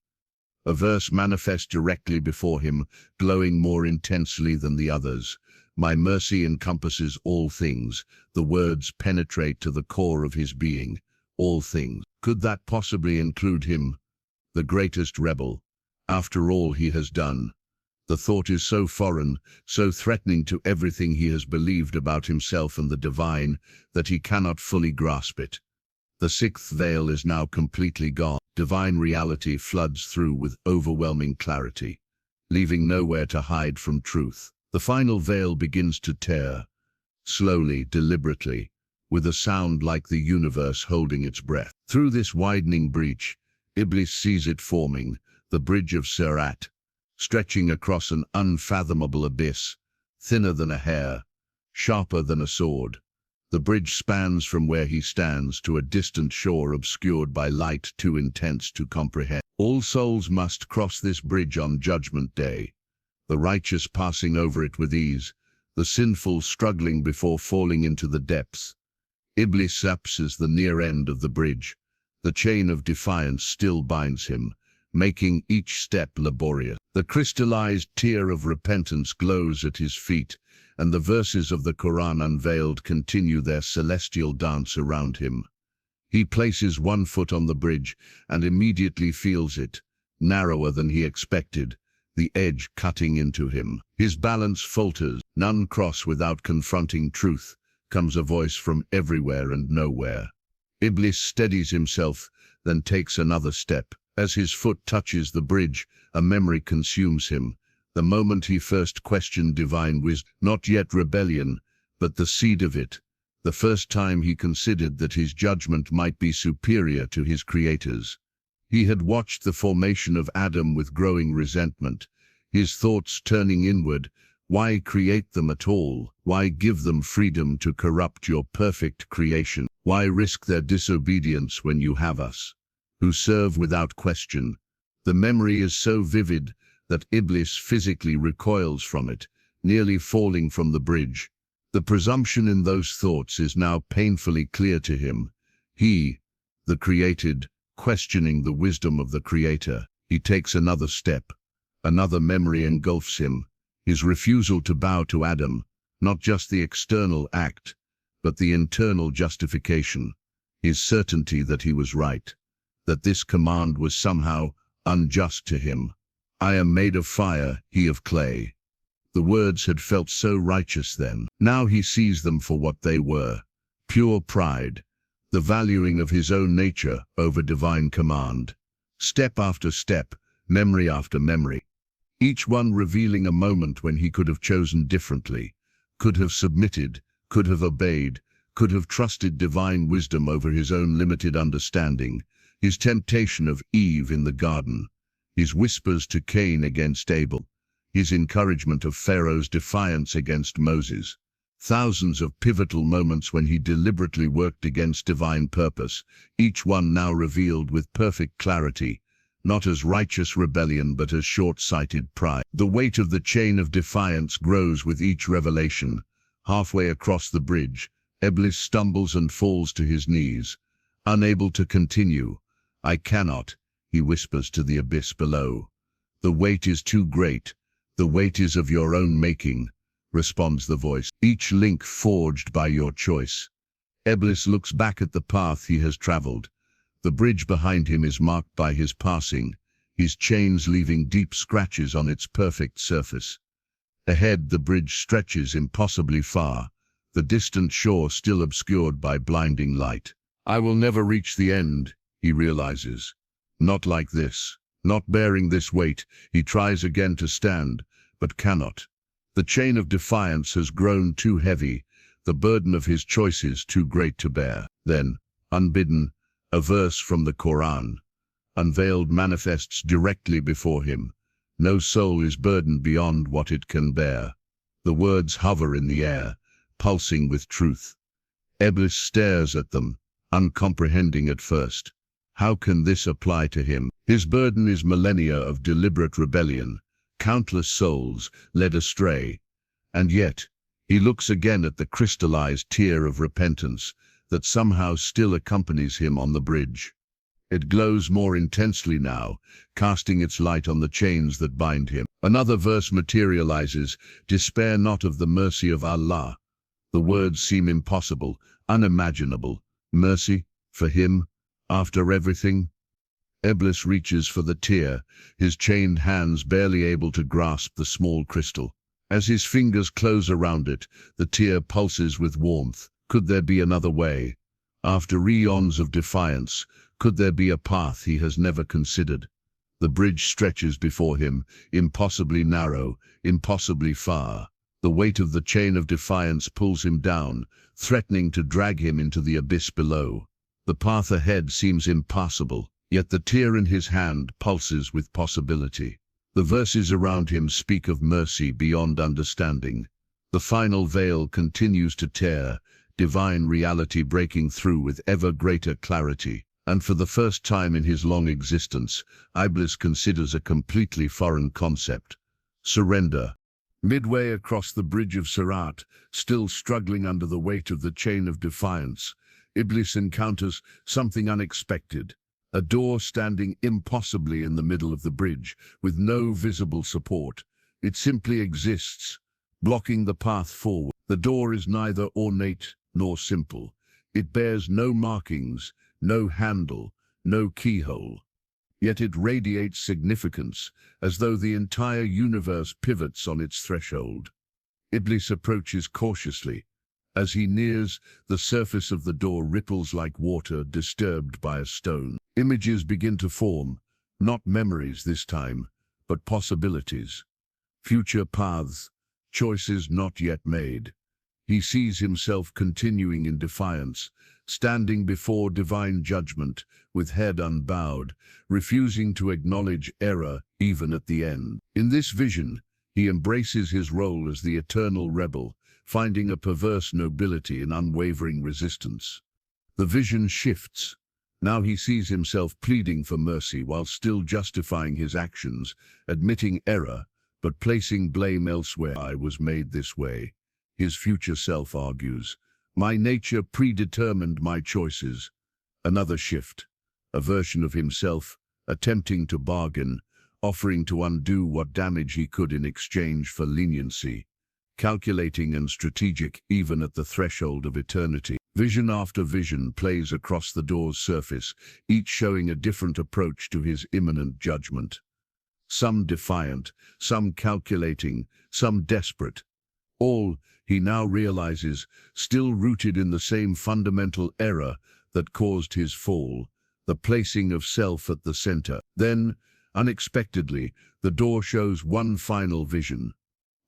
A verse manifests directly before him, glowing more intensely than the others. "My mercy encompasses all things." The words penetrate to the core of his being. All things. Could that possibly include him, the greatest rebel, after all he has done? The thought is so foreign, so threatening to everything he has believed about himself and the divine, that he cannot fully grasp it. The sixth veil is now completely gone. Divine reality floods through with overwhelming clarity, leaving nowhere to hide from truth. The final veil begins to tear, slowly, deliberately, with a sound like the universe holding its breath. Through this widening breach, Iblis sees it forming, the bridge of Sirat, stretching across an unfathomable abyss, thinner than a hair, sharper than a sword. The bridge spans from where he stands to a distant shore obscured by light too intense to comprehend. All souls must cross this bridge on Judgment Day, the righteous passing over it with ease, the sinful struggling before falling into the depths. Iblis apses the near end of the bridge. The chain of defiance still binds him, making each step laborious. The crystallized tear of repentance glows at his feet, and the verses of the Qur'an unveiled continue their celestial dance around him. He places one foot on the bridge and immediately feels it, narrower than he expected, the edge cutting into him. His balance falters. None cross without confronting truth, comes a voice from everywhere and nowhere. Iblis steadies himself, then takes another step. As his foot touches the bridge, a memory consumes him. The moment he first questioned divine wisdom, not yet rebellion, but the seed of it. The first time he considered that his judgment might be superior to his creator's. He had watched the formation of Adam with growing resentment, his thoughts turning inward. Why create them at all? Why give them freedom to corrupt your perfect creation? Why risk their disobedience when you have us, who serve without question? The memory is so vivid that Iblis physically recoils from it, nearly falling from the bridge. The presumption in those thoughts is now painfully clear to him. He, the created, questioning the wisdom of the Creator. He takes another step. Another memory engulfs him. His refusal to bow to Adam, not just the external act, but the internal justification. His certainty that he was right, that this command was somehow unjust to him. I am made of fire, he of clay. The words had felt so righteous then. Now he sees them for what they were. Pure pride, the valuing of his own nature over divine command. Step after step, memory after memory. Each one revealing a moment when he could have chosen differently, could have submitted, could have obeyed, could have trusted divine wisdom over his own limited understanding. His temptation of Eve in the garden, his whispers to Cain against Abel, his encouragement of Pharaoh's defiance against Moses. Thousands of pivotal moments when he deliberately worked against divine purpose, each one now revealed with perfect clarity, not as righteous rebellion but as short-sighted pride. The weight of the chain of defiance grows with each revelation. Halfway across the bridge, Iblis stumbles and falls to his knees, unable to continue. I cannot, he whispers to the abyss below. The weight is too great. The weight is of your own making, responds the voice. Each link forged by your choice. Iblis looks back at the path he has traveled. The bridge behind him is marked by his passing, his chains leaving deep scratches on its perfect surface. Ahead, the bridge stretches impossibly far, the distant shore still obscured by blinding light. I will never reach the end, he realizes. Not like this. Not bearing this weight, he tries again to stand, but cannot. The chain of defiance has grown too heavy, the burden of his choices too great to bear. Then, unbidden, a verse from the Qur'an, unveiled, manifests directly before him. No soul is burdened beyond what it can bear. The words hover in the air, pulsing with truth. Iblis stares at them, uncomprehending at first. How can this apply to him? His burden is millennia of deliberate rebellion, countless souls led astray. And yet, he looks again at the crystallized tear of repentance that somehow still accompanies him on the bridge. It glows more intensely now, casting its light on the chains that bind him. Another verse materializes, despair not of the mercy of Allah. The words seem impossible, unimaginable. Mercy, for him, after everything? Iblis reaches for the tear, his chained hands barely able to grasp the small crystal. As his fingers close around it, the tear pulses with warmth. Could there be another way? After eons of defiance, could there be a path he has never considered? The bridge stretches before him, impossibly narrow, impossibly far. The weight of the chain of defiance pulls him down, threatening to drag him into the abyss below. The path ahead seems impassable, yet the tear in his hand pulses with possibility. The verses around him speak of mercy beyond understanding. The final veil continues to tear, divine reality breaking through with ever greater clarity. And for the first time in his long existence, Iblis considers a completely foreign concept: surrender. Midway across the bridge of Sirat, still struggling under the weight of the chain of defiance, Iblis encounters something unexpected. A door standing impossibly in the middle of the bridge, with no visible support. It simply exists, blocking the path forward. The door is neither ornate nor simple. It bears no markings, no handle, no keyhole. Yet it radiates significance, as though the entire universe pivots on its threshold. Iblis approaches cautiously. As he nears, the surface of the door ripples like water disturbed by a stone. Images begin to form, not memories this time, but possibilities. Future paths, choices not yet made. He sees himself continuing in defiance, standing before divine judgment, with head unbowed, refusing to acknowledge error even at the end. In this vision, he embraces his role as the eternal rebel, finding a perverse nobility in unwavering resistance. The vision shifts. Now he sees himself pleading for mercy while still justifying his actions, admitting error, but placing blame elsewhere. I was made this way, his future self argues. My nature predetermined my choices. Another shift. A version of himself, attempting to bargain, offering to undo what damage he could in exchange for leniency. Calculating and strategic even at the threshold of eternity. Vision after vision plays across the door's surface, each showing a different approach to his imminent judgment. Some defiant, some calculating, some desperate. All, he now realizes, still rooted in the same fundamental error that caused his fall, the placing of self at the center. Then, unexpectedly, the door shows one final vision.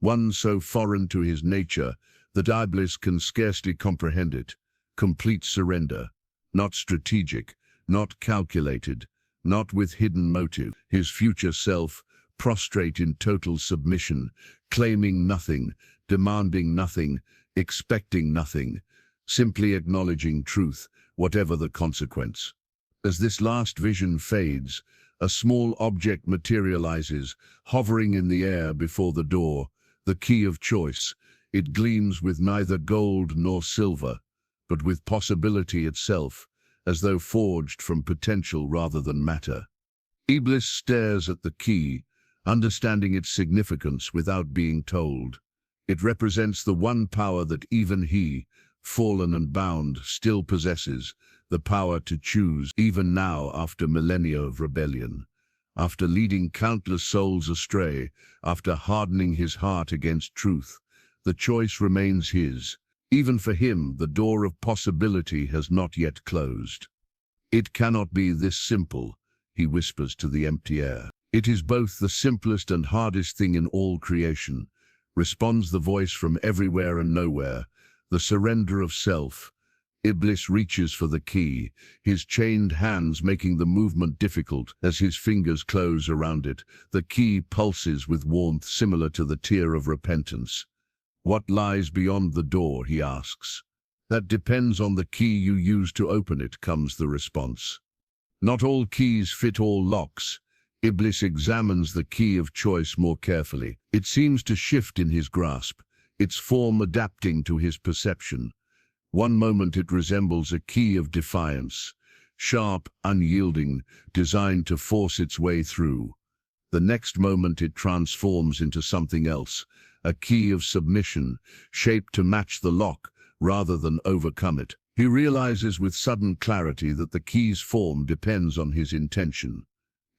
One so foreign to his nature that Iblis can scarcely comprehend it. Complete surrender. Not strategic, not calculated, not with hidden motive. His future self, prostrate in total submission, claiming nothing, demanding nothing, expecting nothing, simply acknowledging truth, whatever the consequence. As this last vision fades, a small object materializes, hovering in the air before the door, the key of choice. It gleams with neither gold nor silver, but with possibility itself, as though forged from potential rather than matter. Iblis stares at the key, understanding its significance without being told. It represents the one power that even he, fallen and bound, still possesses, the power to choose, even now after millennia of rebellion. After leading countless souls astray, after hardening his heart against truth, the choice remains his. Even for him, the door of possibility has not yet closed. It cannot be this simple, he whispers to the empty air. It is both the simplest and hardest thing in all creation, responds the voice from everywhere and nowhere, the surrender of self. Iblis reaches for the key, his chained hands making the movement difficult. As his fingers close around it, the key pulses with warmth similar to the tear of repentance. What lies beyond the door, he asks. That depends on the key you use to open it, comes the response. Not all keys fit all locks. Iblis examines the key of choice more carefully. It seems to shift in his grasp, its form adapting to his perception. One moment it resembles a key of defiance, sharp, unyielding, designed to force its way through. The next moment it transforms into something else, a key of submission, shaped to match the lock rather than overcome it. He realizes with sudden clarity that the key's form depends on his intention.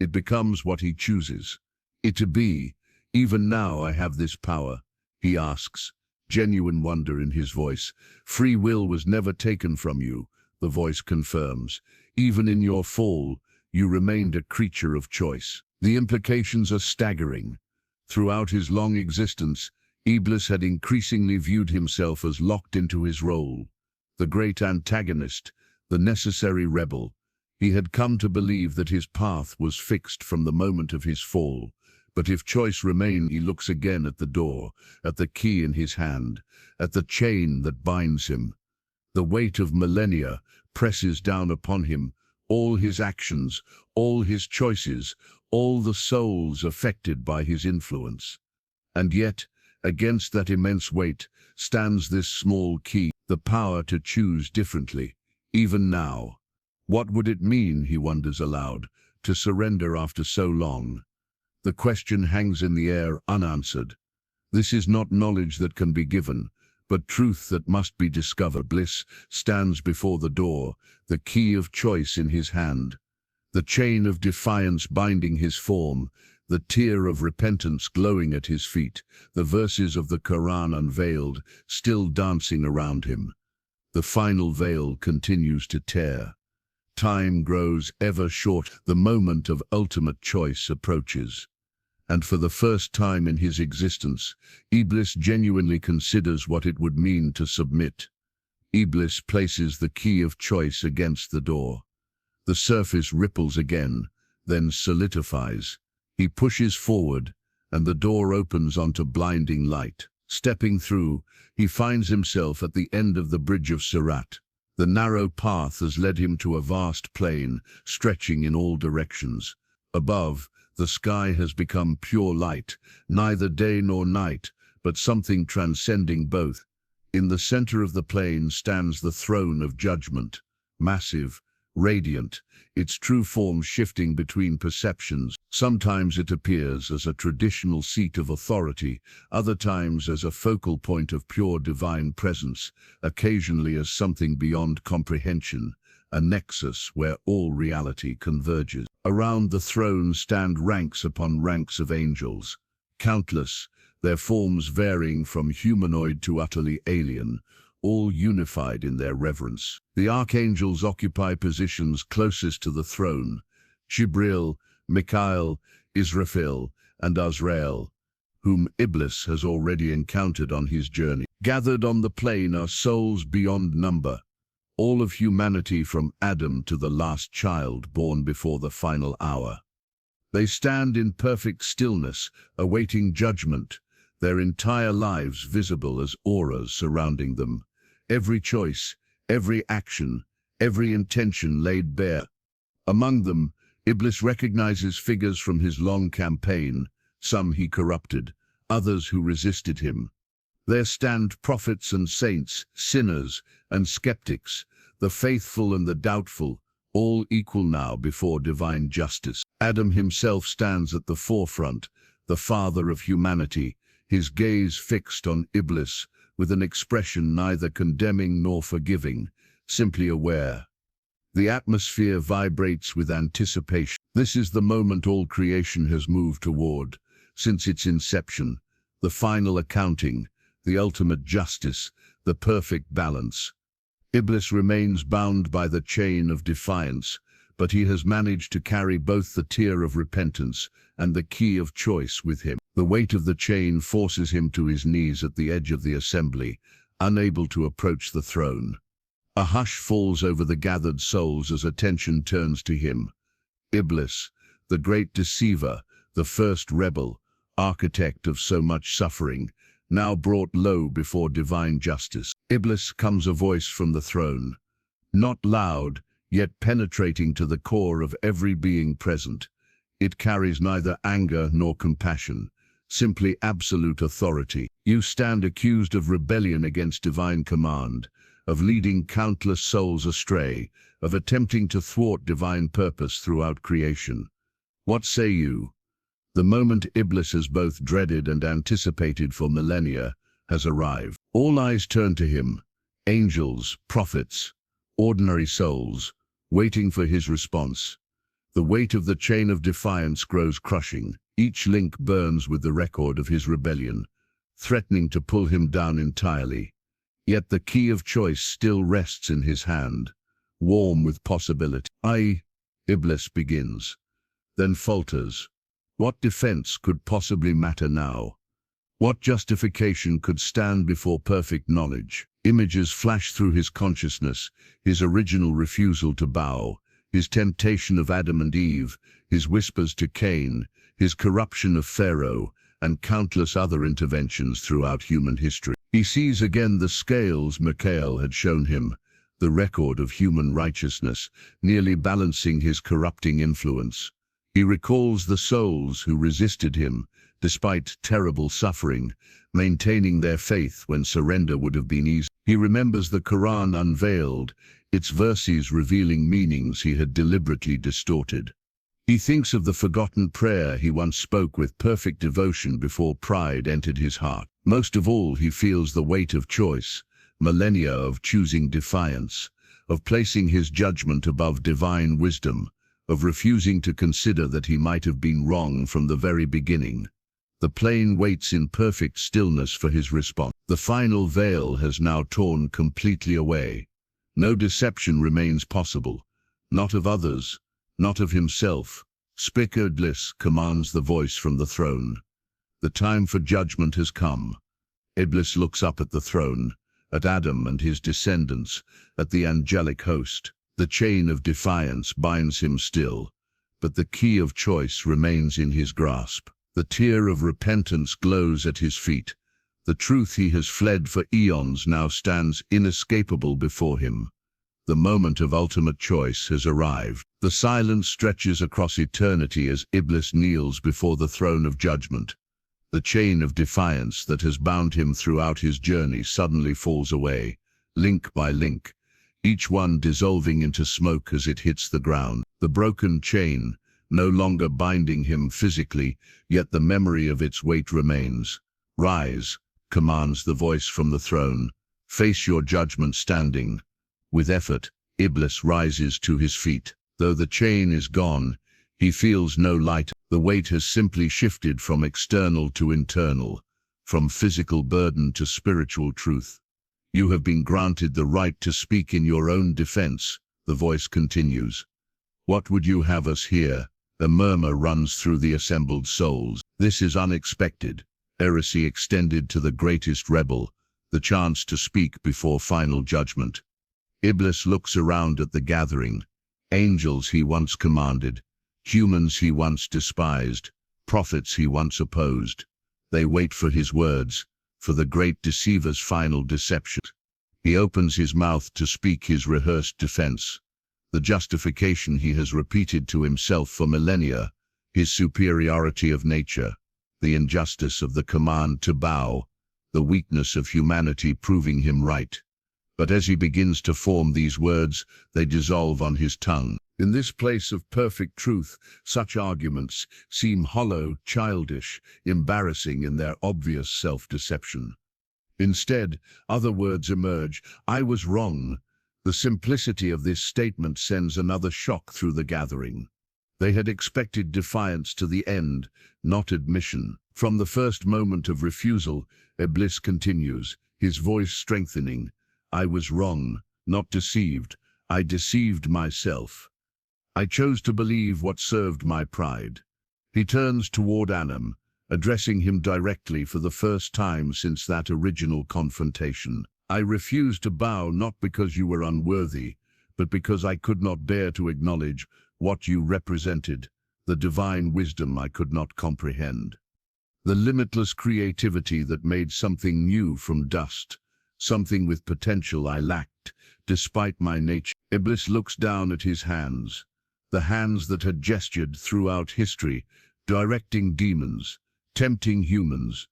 It becomes what he chooses it to be. Even now I have this power, he asks, genuine wonder in his voice. Free will was never taken from you, the voice confirms. Even in your fall, you remained a creature of choice. The implications are staggering. Throughout his long existence, Iblis had increasingly viewed himself as locked into his role. The great antagonist, the necessary rebel. He had come to believe that his path was fixed from the moment of his fall. But if choice remained, he looks again at the door, at the key in his hand, at the chain that binds him. The weight of millennia presses down upon him, all his actions, all his choices, all the souls affected by his influence. And yet, against that immense weight, stands this small key, the power to choose differently. Even now. What would it mean, he wonders aloud, to surrender after so long? The question hangs in the air unanswered. This is not knowledge that can be given, but truth that must be discovered. Iblis stands before the door, the key of choice in his hand, the chain of defiance binding his form, the tear of repentance glowing at his feet, the verses of the Qur'an unveiled, still dancing around him. The final veil continues to tear. Time grows ever short. The moment of ultimate choice approaches. And for the first time in his existence, Iblis genuinely considers what it would mean to submit. Iblis places the key of choice against the door. The surface ripples again, then solidifies. He pushes forward, and the door opens onto blinding light. Stepping through, he finds himself at the end of the bridge of Sirat. The narrow path has led him to a vast plain, stretching in all directions. Above, the sky has become pure light, neither day nor night, but something transcending both. In the center of the plain stands the throne of judgment, massive, radiant, its true form shifting between perceptions. Sometimes it appears as a traditional seat of authority, other times as a focal point of pure divine presence, occasionally as something beyond comprehension, a nexus where all reality converges. Around the throne stand ranks upon ranks of angels, countless, their forms varying from humanoid to utterly alien, all unified in their reverence. The archangels occupy positions closest to the throne: Jibril, Mikael, Israfil, and Azrael, whom Iblis has already encountered on his journey. Gathered on the plain are souls beyond number, all of humanity from Adam to the last child born before the final hour. They stand in perfect stillness, awaiting judgment, their entire lives visible as auras surrounding them. Every choice, every action, every intention laid bare. Among them, Iblis recognizes figures from his long campaign, some he corrupted, others who resisted him. There stand prophets and saints, sinners and skeptics, the faithful and the doubtful, all equal now before divine justice. Adam himself stands at the forefront, the father of humanity, his gaze fixed on Iblis, with an expression neither condemning nor forgiving, simply aware. The atmosphere vibrates with anticipation. This is the moment all creation has moved toward, since its inception, the final accounting, the ultimate justice, the perfect balance. Iblis remains bound by the chain of defiance, but he has managed to carry both the tear of repentance and the key of choice with him. The weight of the chain forces him to his knees at the edge of the assembly, unable to approach the throne. A hush falls over the gathered souls as attention turns to him. Iblis, the great deceiver, the first rebel, architect of so much suffering, now brought low before divine justice. Iblis comes a voice from the throne, not loud, yet penetrating to the core of every being present. It carries neither anger nor compassion, simply absolute authority. You stand accused of rebellion against divine command, of leading countless souls astray, of attempting to thwart divine purpose throughout creation. What say you? The moment Iblis has both dreaded and anticipated for millennia has arrived. All eyes turn to him, angels, prophets, ordinary souls, waiting for his response. The weight of the chain of defiance grows crushing. Each link burns with the record of his rebellion, threatening to pull him down entirely. Yet the key of choice still rests in his hand, warm with possibility. Iblis begins, then falters. What defense could possibly matter now? What justification could stand before perfect knowledge? Images flash through his consciousness, his original refusal to bow, his temptation of Adam and Eve, his whispers to Cain, his corruption of Pharaoh, and countless other interventions throughout human history. He sees again the scales Mikael had shown him, the record of human righteousness, nearly balancing his corrupting influence. He recalls the souls who resisted him, despite terrible suffering, maintaining their faith when surrender would have been easy. He remembers the Qur'an unveiled, its verses revealing meanings he had deliberately distorted. He thinks of the forgotten prayer he once spoke with perfect devotion before pride entered his heart. Most of all, he feels the weight of choice, millennia of choosing defiance, of placing his judgment above divine wisdom, of refusing to consider that he might have been wrong from the very beginning. The plane waits in perfect stillness for his response. The final veil has now torn completely away. No deception remains possible, not of others, not of himself. Speak, Iblis, commands the voice from the throne. The time for judgment has come. Iblis looks up at the throne, at Adam and his descendants, at the angelic host. The chain of defiance binds him still, but the key of choice remains in his grasp. The tear of repentance glows at his feet. The truth he has fled for eons now stands inescapable before him. The moment of ultimate choice has arrived. The silence stretches across eternity as Iblis kneels before the throne of judgment. The chain of defiance that has bound him throughout his journey suddenly falls away, link by link, each one dissolving into smoke as it hits the ground. The broken chain, no longer binding him physically, yet the memory of its weight remains. Rise, commands the voice from the throne. Face your judgment standing. With effort, Iblis rises to his feet. Though the chain is gone, he feels no lighter. The weight has simply shifted from external to internal, from physical burden to spiritual truth. You have been granted the right to speak in your own defense, the voice continues. What would you have us hear? A murmur runs through the assembled souls. This is unexpected. Heresy extended to the greatest rebel, the chance to speak before final judgment. Iblis looks around at the gathering. Angels he once commanded, humans he once despised, prophets he once opposed. They wait for his words, for the great deceiver's final deception. He opens his mouth to speak his rehearsed defense, the justification he has repeated to himself for millennia, his superiority of nature, the injustice of the command to bow, the weakness of humanity proving him right. But as he begins to form these words, they dissolve on his tongue. In this place of perfect truth, such arguments seem hollow, childish, embarrassing in their obvious self-deception. Instead, other words emerge. I was wrong. The simplicity of this statement sends another shock through the gathering. They had expected defiance to the end, not admission. From the first moment of refusal, Iblis continues, his voice strengthening. I was wrong, not deceived. I deceived myself. I chose to believe what served my pride. He turns toward Adam, addressing him directly for the first time since that original confrontation. I refused to bow not because you were unworthy, but because I could not bear to acknowledge what you represented, the divine wisdom I could not comprehend. The limitless creativity that made something new from dust, something with potential I lacked, despite my nature. Iblis looks down at his hands, the hands that had gestured throughout history, directing demons, tempting humans,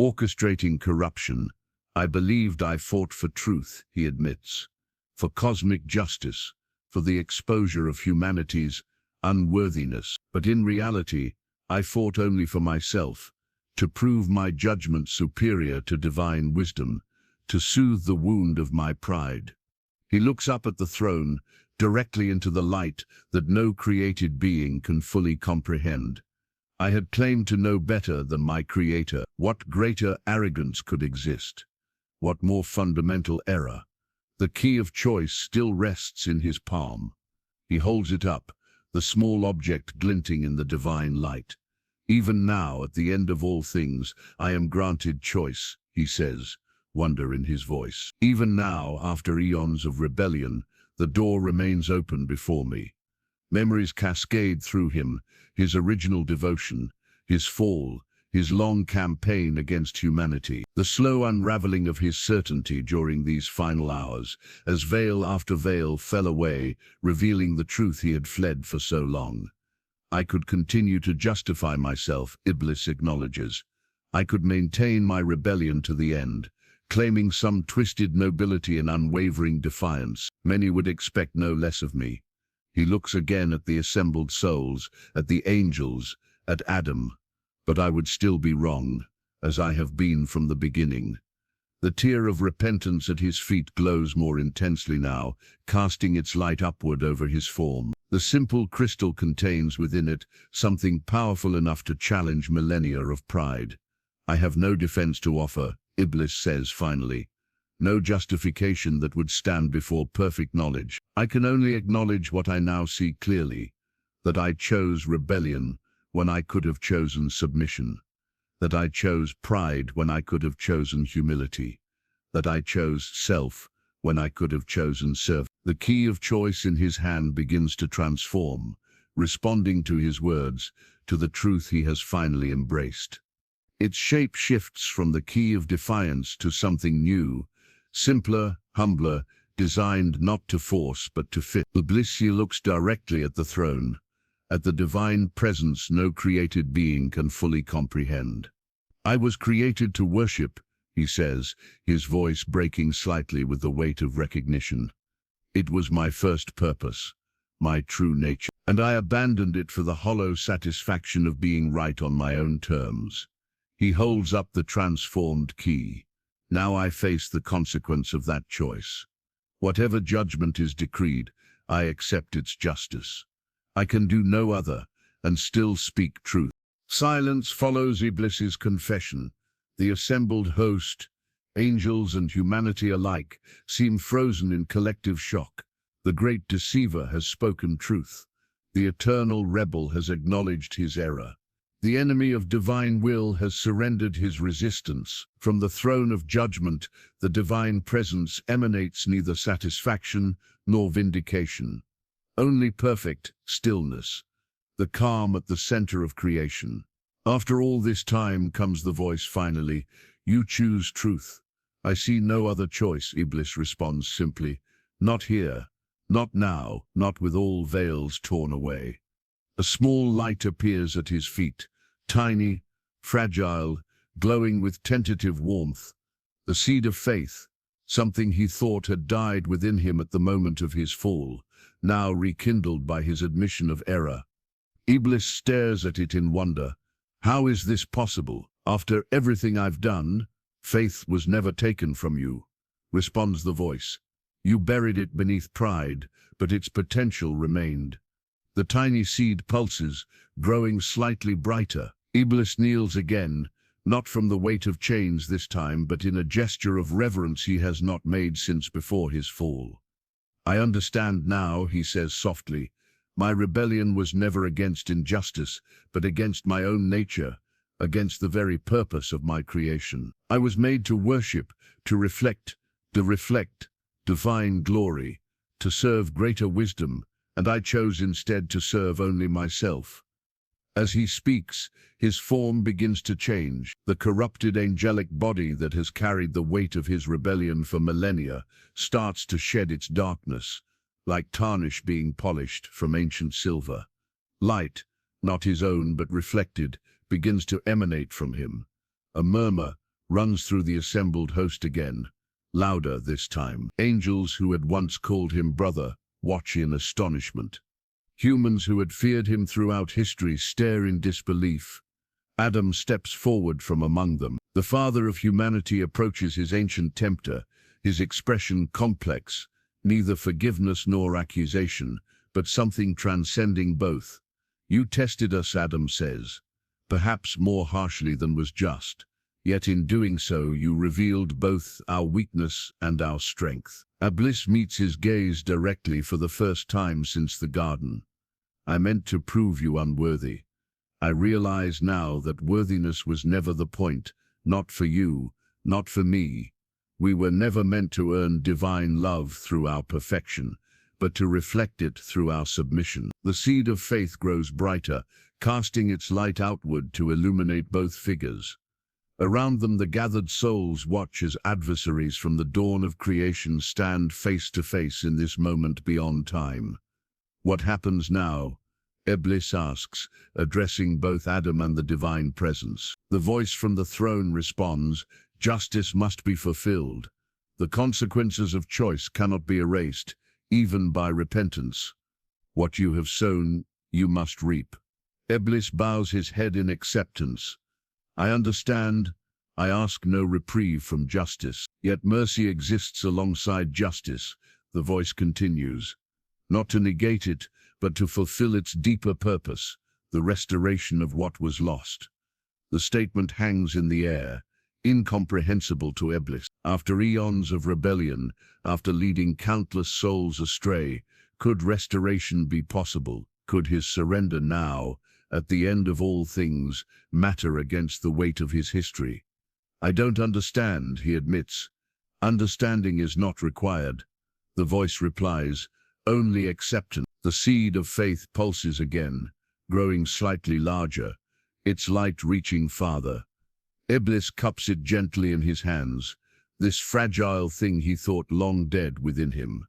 orchestrating corruption. I believed I fought for truth, he admits, for cosmic justice, for the exposure of humanity's unworthiness. But in reality, I fought only for myself, to prove my judgment superior to divine wisdom, to soothe the wound of my pride. He looks up at the throne, directly into the light that no created being can fully comprehend. I had claimed to know better than my Creator. What greater arrogance could exist? What more fundamental error? The key of choice still rests in his palm. He holds it up, the small object glinting in the divine light. Even now, at the end of all things, I am granted choice, he says, wonder in his voice. Even now, after eons of rebellion, the door remains open before me. Memories cascade through him, his original devotion, his fall, his long campaign against humanity, the slow unraveling of his certainty during these final hours, as veil after veil fell away, revealing the truth he had fled for so long. I could continue to justify myself, Iblis acknowledges. I could maintain my rebellion to the end, claiming some twisted nobility and unwavering defiance. Many would expect no less of me. He looks again at the assembled souls, at the angels, at Adam. But I would still be wrong, as I have been from the beginning. The tear of repentance at his feet glows more intensely now, casting its light upward over his form. The simple crystal contains within it something powerful enough to challenge millennia of pride. I have no defense to offer, Iblis says finally. No justification that would stand before perfect knowledge. I can only acknowledge what I now see clearly, that I chose rebellion when I could have chosen submission, that I chose pride when I could have chosen humility, that I chose self when I could have chosen service. The key of choice in his hand begins to transform, responding to his words, to the truth he has finally embraced. Its shape shifts from the key of defiance to something new, simpler, humbler, designed not to force but to fit. Iblis looks directly at the throne, at the divine presence no created being can fully comprehend. I was created to worship, he says, his voice breaking slightly with the weight of recognition. It was my first purpose, my true nature, and I abandoned it for the hollow satisfaction of being right on my own terms. He holds up the transformed key. Now I face the consequence of that choice. Whatever judgment is decreed, I accept its justice. I can do no other, and still speak truth. Silence follows Iblis's confession. The assembled host, angels and humanity alike, seem frozen in collective shock. The great deceiver has spoken truth. The eternal rebel has acknowledged his error. The enemy of divine will has surrendered his resistance. From the throne of judgment, the divine presence emanates neither satisfaction nor vindication. Only perfect stillness, the calm at the center of creation. After all this time comes the voice finally, "You choose truth." "I see no other choice," Iblis responds simply. "Not here, not now, not with all veils torn away." A small light appears at his feet, tiny, fragile, glowing with tentative warmth. The seed of faith, something he thought had died within him at the moment of his fall, now rekindled by his admission of error. Iblis stares at it in wonder. "How is this possible? After everything I've done, faith was never taken from you," responds the voice. "You buried it beneath pride, but its potential remained." The tiny seed pulses, growing slightly brighter. Iblis kneels again, not from the weight of chains this time, but in a gesture of reverence he has not made since before his fall. "I understand now," he says softly. "My rebellion was never against injustice, but against my own nature, against the very purpose of my creation. I was made to worship, to reflect divine glory, to serve greater wisdom, and I chose instead to serve only myself." As he speaks, his form begins to change. The corrupted angelic body that has carried the weight of his rebellion for millennia starts to shed its darkness, like tarnish being polished from ancient silver. Light, not his own but reflected, begins to emanate from him. A murmur runs through the assembled host again, louder this time. Angels who had once called him brother watch in astonishment. Humans who had feared him throughout history stare in disbelief. Adam steps forward from among them. The father of humanity approaches his ancient tempter, his expression complex, neither forgiveness nor accusation, but something transcending both. "You tested us," Adam says, perhaps more harshly than was just. "Yet in doing so, you revealed both our weakness and our strength." Iblis meets his gaze directly for the first time since the garden. "I meant to prove you unworthy. I realize now that worthiness was never the point, not for you, not for me. We were never meant to earn divine love through our perfection, but to reflect it through our submission." The seed of faith grows brighter, casting its light outward to illuminate both figures. Around them the gathered souls watch as adversaries from the dawn of creation stand face to face in this moment beyond time. "What happens now?" Iblis asks, addressing both Adam and the divine presence. The voice from the throne responds, Justice must be fulfilled. The consequences of choice cannot be erased, even by repentance. What you have sown, you must reap. Iblis bows his head in acceptance. I understand. I ask no reprieve from justice. Yet mercy exists alongside justice, the voice continues. Not to negate it, but to fulfill its deeper purpose, the restoration of what was lost. The statement hangs in the air, incomprehensible to Iblis. After eons of rebellion, after leading countless souls astray, could restoration be possible? Could his surrender now, at the end of all things, matter against the weight of his history? I don't understand, he admits. Understanding is not required. The voice replies, only acceptance. The seed of faith pulses again, growing slightly larger, its light reaching farther. Iblis cups it gently in his hands, this fragile thing he thought long dead within him.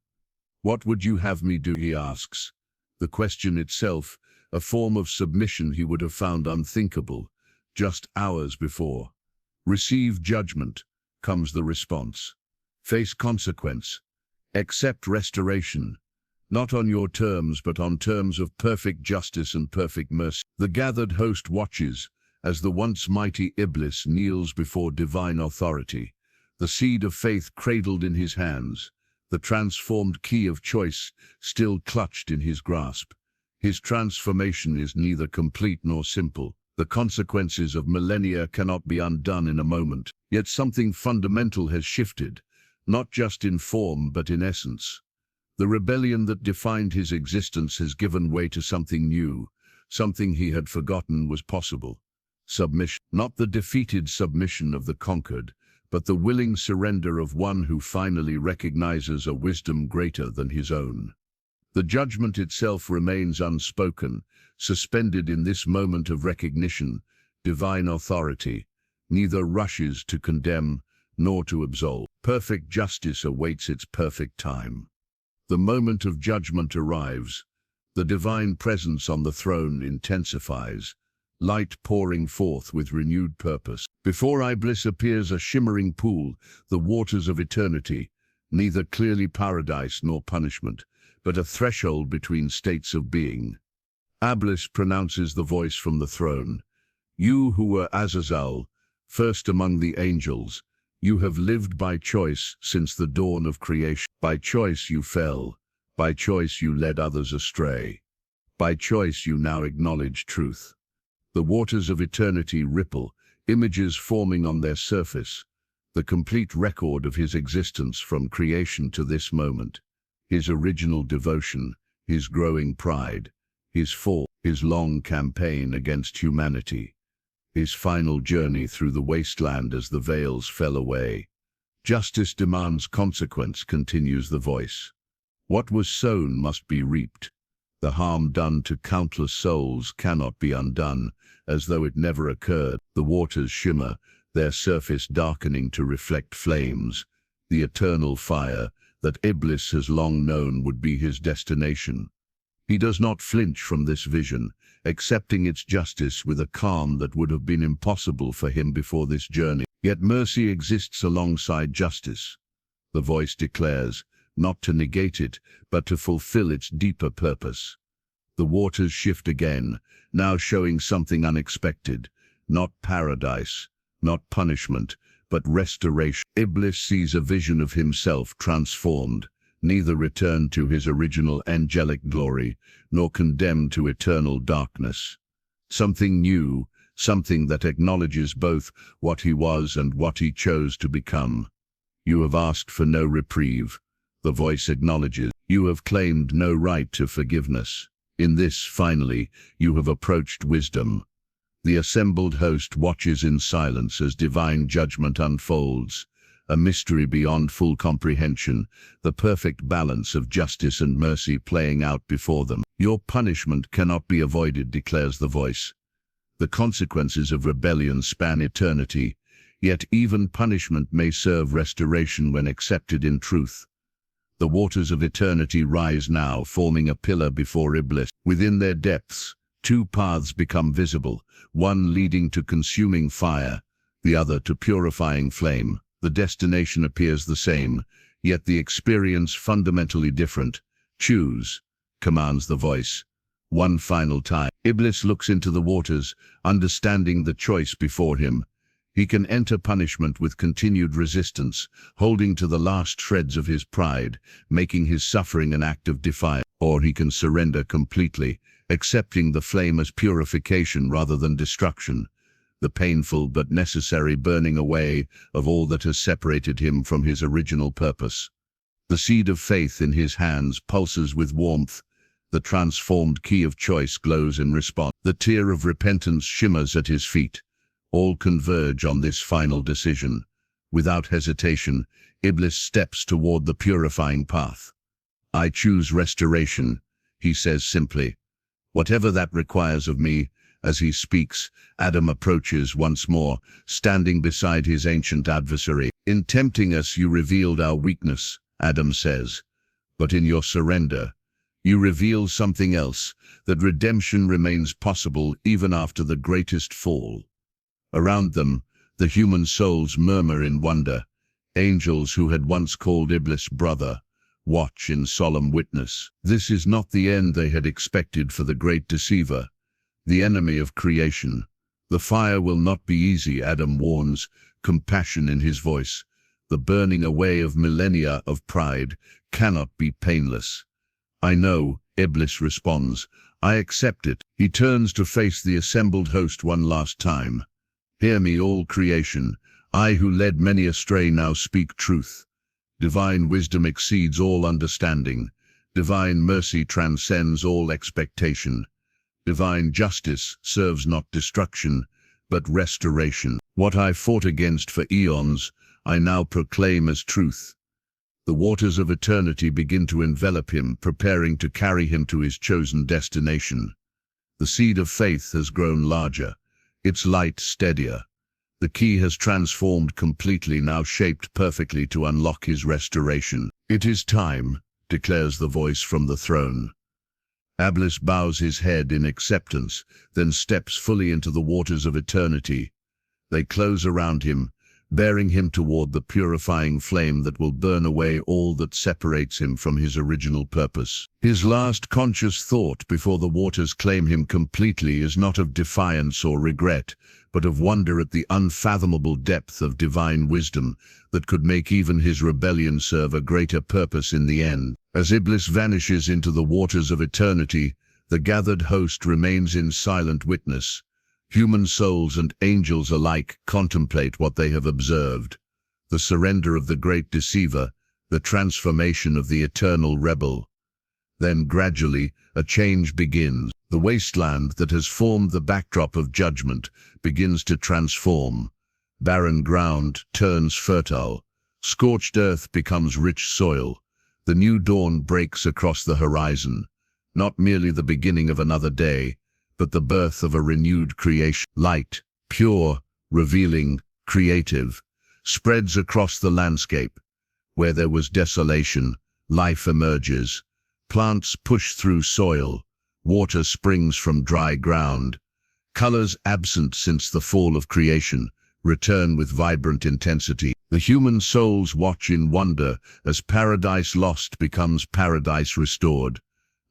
What would you have me do, he asks. The question itself, a form of submission he would have found unthinkable, just hours before. Receive judgment, comes the response. Face consequence. Accept restoration. Not on your terms, but on terms of perfect justice and perfect mercy. The gathered host watches, as the once mighty Iblis kneels before divine authority, the seed of faith cradled in his hands, the transformed key of choice still clutched in his grasp. His transformation is neither complete nor simple. The consequences of millennia cannot be undone in a moment. Yet something fundamental has shifted, not just in form but in essence. The rebellion that defined his existence has given way to something new, something he had forgotten was possible. Submission, not the defeated submission of the conquered, but the willing surrender of one who finally recognizes a wisdom greater than his own. The judgment itself remains unspoken, suspended in this moment of recognition. Divine authority neither rushes to condemn nor to absolve. Perfect justice awaits its perfect time. The moment of judgment arrives. The divine presence on the throne intensifies, light pouring forth with renewed purpose. Before Iblis appears a shimmering pool, the waters of eternity, neither clearly paradise nor punishment, but a threshold between states of being. Iblis pronounces the voice from the throne. You who were Azazel, first among the angels, you have lived by choice since the dawn of creation. By choice you fell. By choice you led others astray. By choice you now acknowledge truth. The waters of eternity ripple, images forming on their surface, the complete record of his existence from creation to this moment. His original devotion, his growing pride, his fall, his long campaign against humanity, his final journey through the wasteland as the veils fell away. Justice demands consequence, continues the voice. What was sown must be reaped. The harm done to countless souls cannot be undone, as though it never occurred. The waters shimmer, their surface darkening to reflect flames, the eternal fire that Iblis has long known would be his destination. He does not flinch from this vision, accepting its justice with a calm that would have been impossible for him before this journey. Yet mercy exists alongside justice. The voice declares, not to negate it, but to fulfill its deeper purpose. The waters shift again, now showing something unexpected, not paradise, not punishment, but restoration. Iblis sees a vision of himself transformed, neither returned to his original angelic glory, nor condemned to eternal darkness. Something new, something that acknowledges both what he was and what he chose to become. You have asked for no reprieve, the voice acknowledges. You have claimed no right to forgiveness. In this, finally, you have approached wisdom. The assembled host watches in silence as divine judgment unfolds, a mystery beyond full comprehension, the perfect balance of justice and mercy playing out before them. Your punishment cannot be avoided, declares the voice. The consequences of rebellion span eternity, yet even punishment may serve restoration when accepted in truth. The waters of eternity rise now, forming a pillar before Iblis. Within their depths, two paths become visible, one leading to consuming fire, the other to purifying flame. The destination appears the same, yet the experience fundamentally different. Choose, commands the voice. One final time. Iblis looks into the waters, understanding the choice before him. He can enter punishment with continued resistance, holding to the last shreds of his pride, making his suffering an act of defiance. Or he can surrender completely, accepting the flame as purification rather than destruction, the painful but necessary burning away of all that has separated him from his original purpose. The seed of faith in his hands pulses with warmth. The transformed key of choice glows in response. The tear of repentance shimmers at his feet. All converge on this final decision. Without hesitation, Iblis steps toward the purifying path. I choose restoration, he says simply. Whatever that requires of me. As he speaks, Adam approaches once more, standing beside his ancient adversary. In tempting us you revealed our weakness, Adam says. But in your surrender, you reveal something else, that redemption remains possible even after the greatest fall. Around them, the human souls murmur in wonder. Angels who had once called Iblis brother, watch in solemn witness. This is not the end they had expected for the great deceiver, the enemy of creation. The fire will not be easy, Adam warns, compassion in his voice. The burning away of millennia of pride cannot be painless. I know, Iblis responds. I accept it. He turns to face the assembled host one last time. Hear me, all creation. I who led many astray now speak truth. Divine wisdom exceeds all understanding. Divine mercy transcends all expectation. Divine justice serves not destruction, but restoration. What I fought against for eons, I now proclaim as truth. The waters of eternity begin to envelop him, preparing to carry him to his chosen destination. The seed of faith has grown larger, its light steadier. The key has transformed completely, now shaped perfectly to unlock his restoration. It is time, declares the voice from the throne. Iblis bows his head in acceptance, then steps fully into the waters of eternity. They close around him, bearing him toward the purifying flame that will burn away all that separates him from his original purpose. His last conscious thought before the waters claim him completely is not of defiance or regret, but of wonder at the unfathomable depth of divine wisdom that could make even his rebellion serve a greater purpose in the end. As Iblis vanishes into the waters of eternity, the gathered host remains in silent witness. Human souls and angels alike contemplate what they have observed. The surrender of the great deceiver, the transformation of the eternal rebel. Then gradually, a change begins. The wasteland that has formed the backdrop of judgment begins to transform. Barren ground turns fertile. Scorched earth becomes rich soil. The new dawn breaks across the horizon, not merely the beginning of another day, but the birth of a renewed creation. Light, pure, revealing, creative, spreads across the landscape. Where there was desolation, life emerges. Plants push through soil. Water springs from dry ground. Colors absent since the fall of creation return with vibrant intensity. The human souls watch in wonder as paradise lost becomes paradise restored.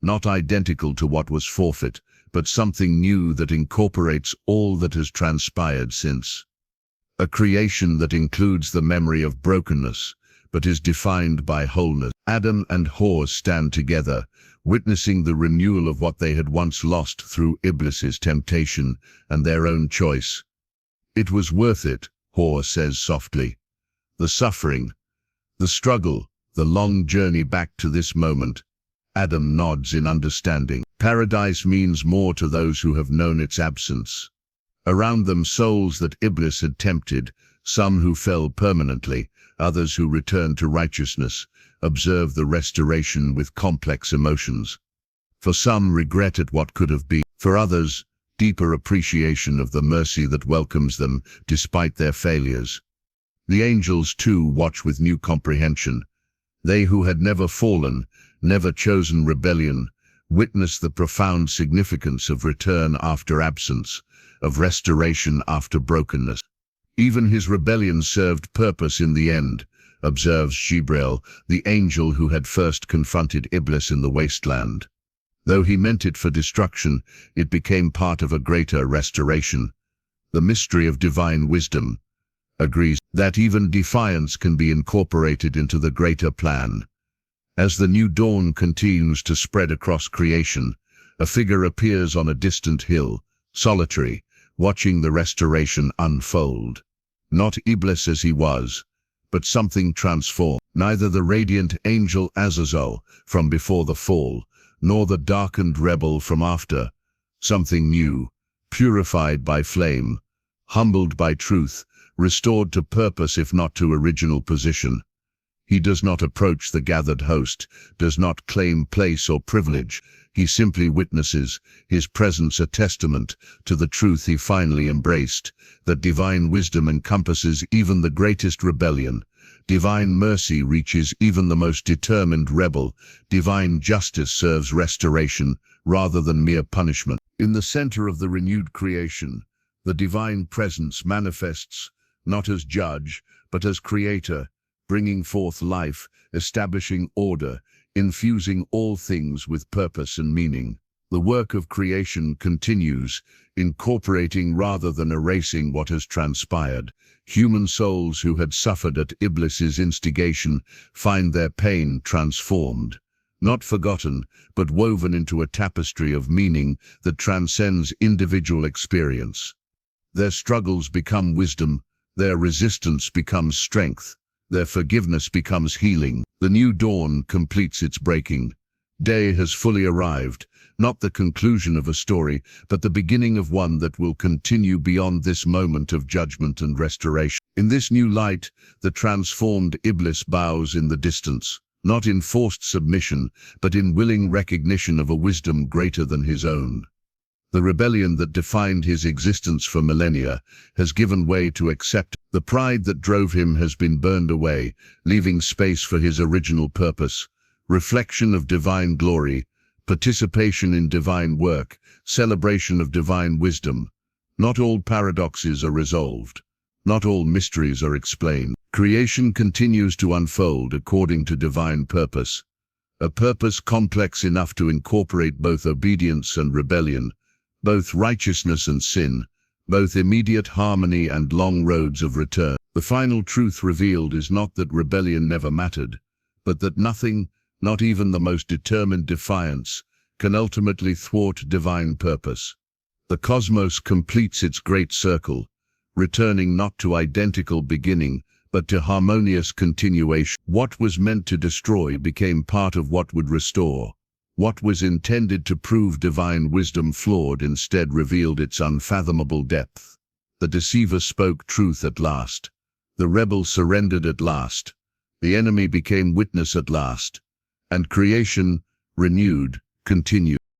Not identical to what was forfeit, but something new that incorporates all that has transpired since. A creation that includes the memory of brokenness, but is defined by wholeness. Adam and Hawa stand together, witnessing the renewal of what they had once lost through Iblis's temptation and their own choice. It was worth it, Hawa says softly. The suffering, the struggle, the long journey back to this moment. Adam nods in understanding. Paradise means more to those who have known its absence. Around them souls that Iblis had tempted, some who fell permanently, others who returned to righteousness, observe the restoration with complex emotions. For some, regret at what could have been. For others, deeper appreciation of the mercy that welcomes them despite their failures. The angels, too, watch with new comprehension. They who had never fallen, never chosen rebellion, witness the profound significance of return after absence, of restoration after brokenness. Even his rebellion served purpose in the end, observes Jibril, the angel who had first confronted Iblis in the wasteland. Though he meant it for destruction, it became part of a greater restoration. The mystery of divine wisdom agrees that even defiance can be incorporated into the greater plan. As the new dawn continues to spread across creation, a figure appears on a distant hill, solitary, watching the restoration unfold. Not Iblis as he was, but something transformed. Neither the radiant angel Azazel from before the fall, nor the darkened rebel from after. Something new, purified by flame, humbled by truth, restored to purpose if not to original position. He does not approach the gathered host, does not claim place or privilege. He simply witnesses, his presence a testament to the truth he finally embraced, that divine wisdom encompasses even the greatest rebellion. Divine mercy reaches even the most determined rebel. Divine justice serves restoration rather than mere punishment. In the center of the renewed creation, the divine presence manifests not as judge, but as creator, bringing forth life, establishing order, infusing all things with purpose and meaning. The work of creation continues, incorporating rather than erasing what has transpired. Human souls who had suffered at Iblis's instigation find their pain transformed, not forgotten, but woven into a tapestry of meaning that transcends individual experience. Their struggles become wisdom, their resistance becomes strength, their forgiveness becomes healing. The new dawn completes its breaking. Day has fully arrived, not the conclusion of a story, but the beginning of one that will continue beyond this moment of judgment and restoration. In this new light, the transformed Iblis bows in the distance, not in forced submission, but in willing recognition of a wisdom greater than his own. The rebellion that defined his existence for millennia has given way to accept. The pride that drove him has been burned away, leaving space for his original purpose, reflection of divine glory, participation in divine work, celebration of divine wisdom. Not all paradoxes are resolved. Not all mysteries are explained. Creation continues to unfold according to divine purpose, a purpose complex enough to incorporate both obedience and rebellion, both righteousness and sin, both immediate harmony and long roads of return. The final truth revealed is not that rebellion never mattered, but that nothing, not even the most determined defiance, can ultimately thwart divine purpose. The cosmos completes its great circle, returning not to identical beginning, but to harmonious continuation. What was meant to destroy became part of what would restore. What was intended to prove divine wisdom flawed instead revealed its unfathomable depth. The deceiver spoke truth at last. The rebel surrendered at last. The enemy became witness at last. And creation, renewed, continued.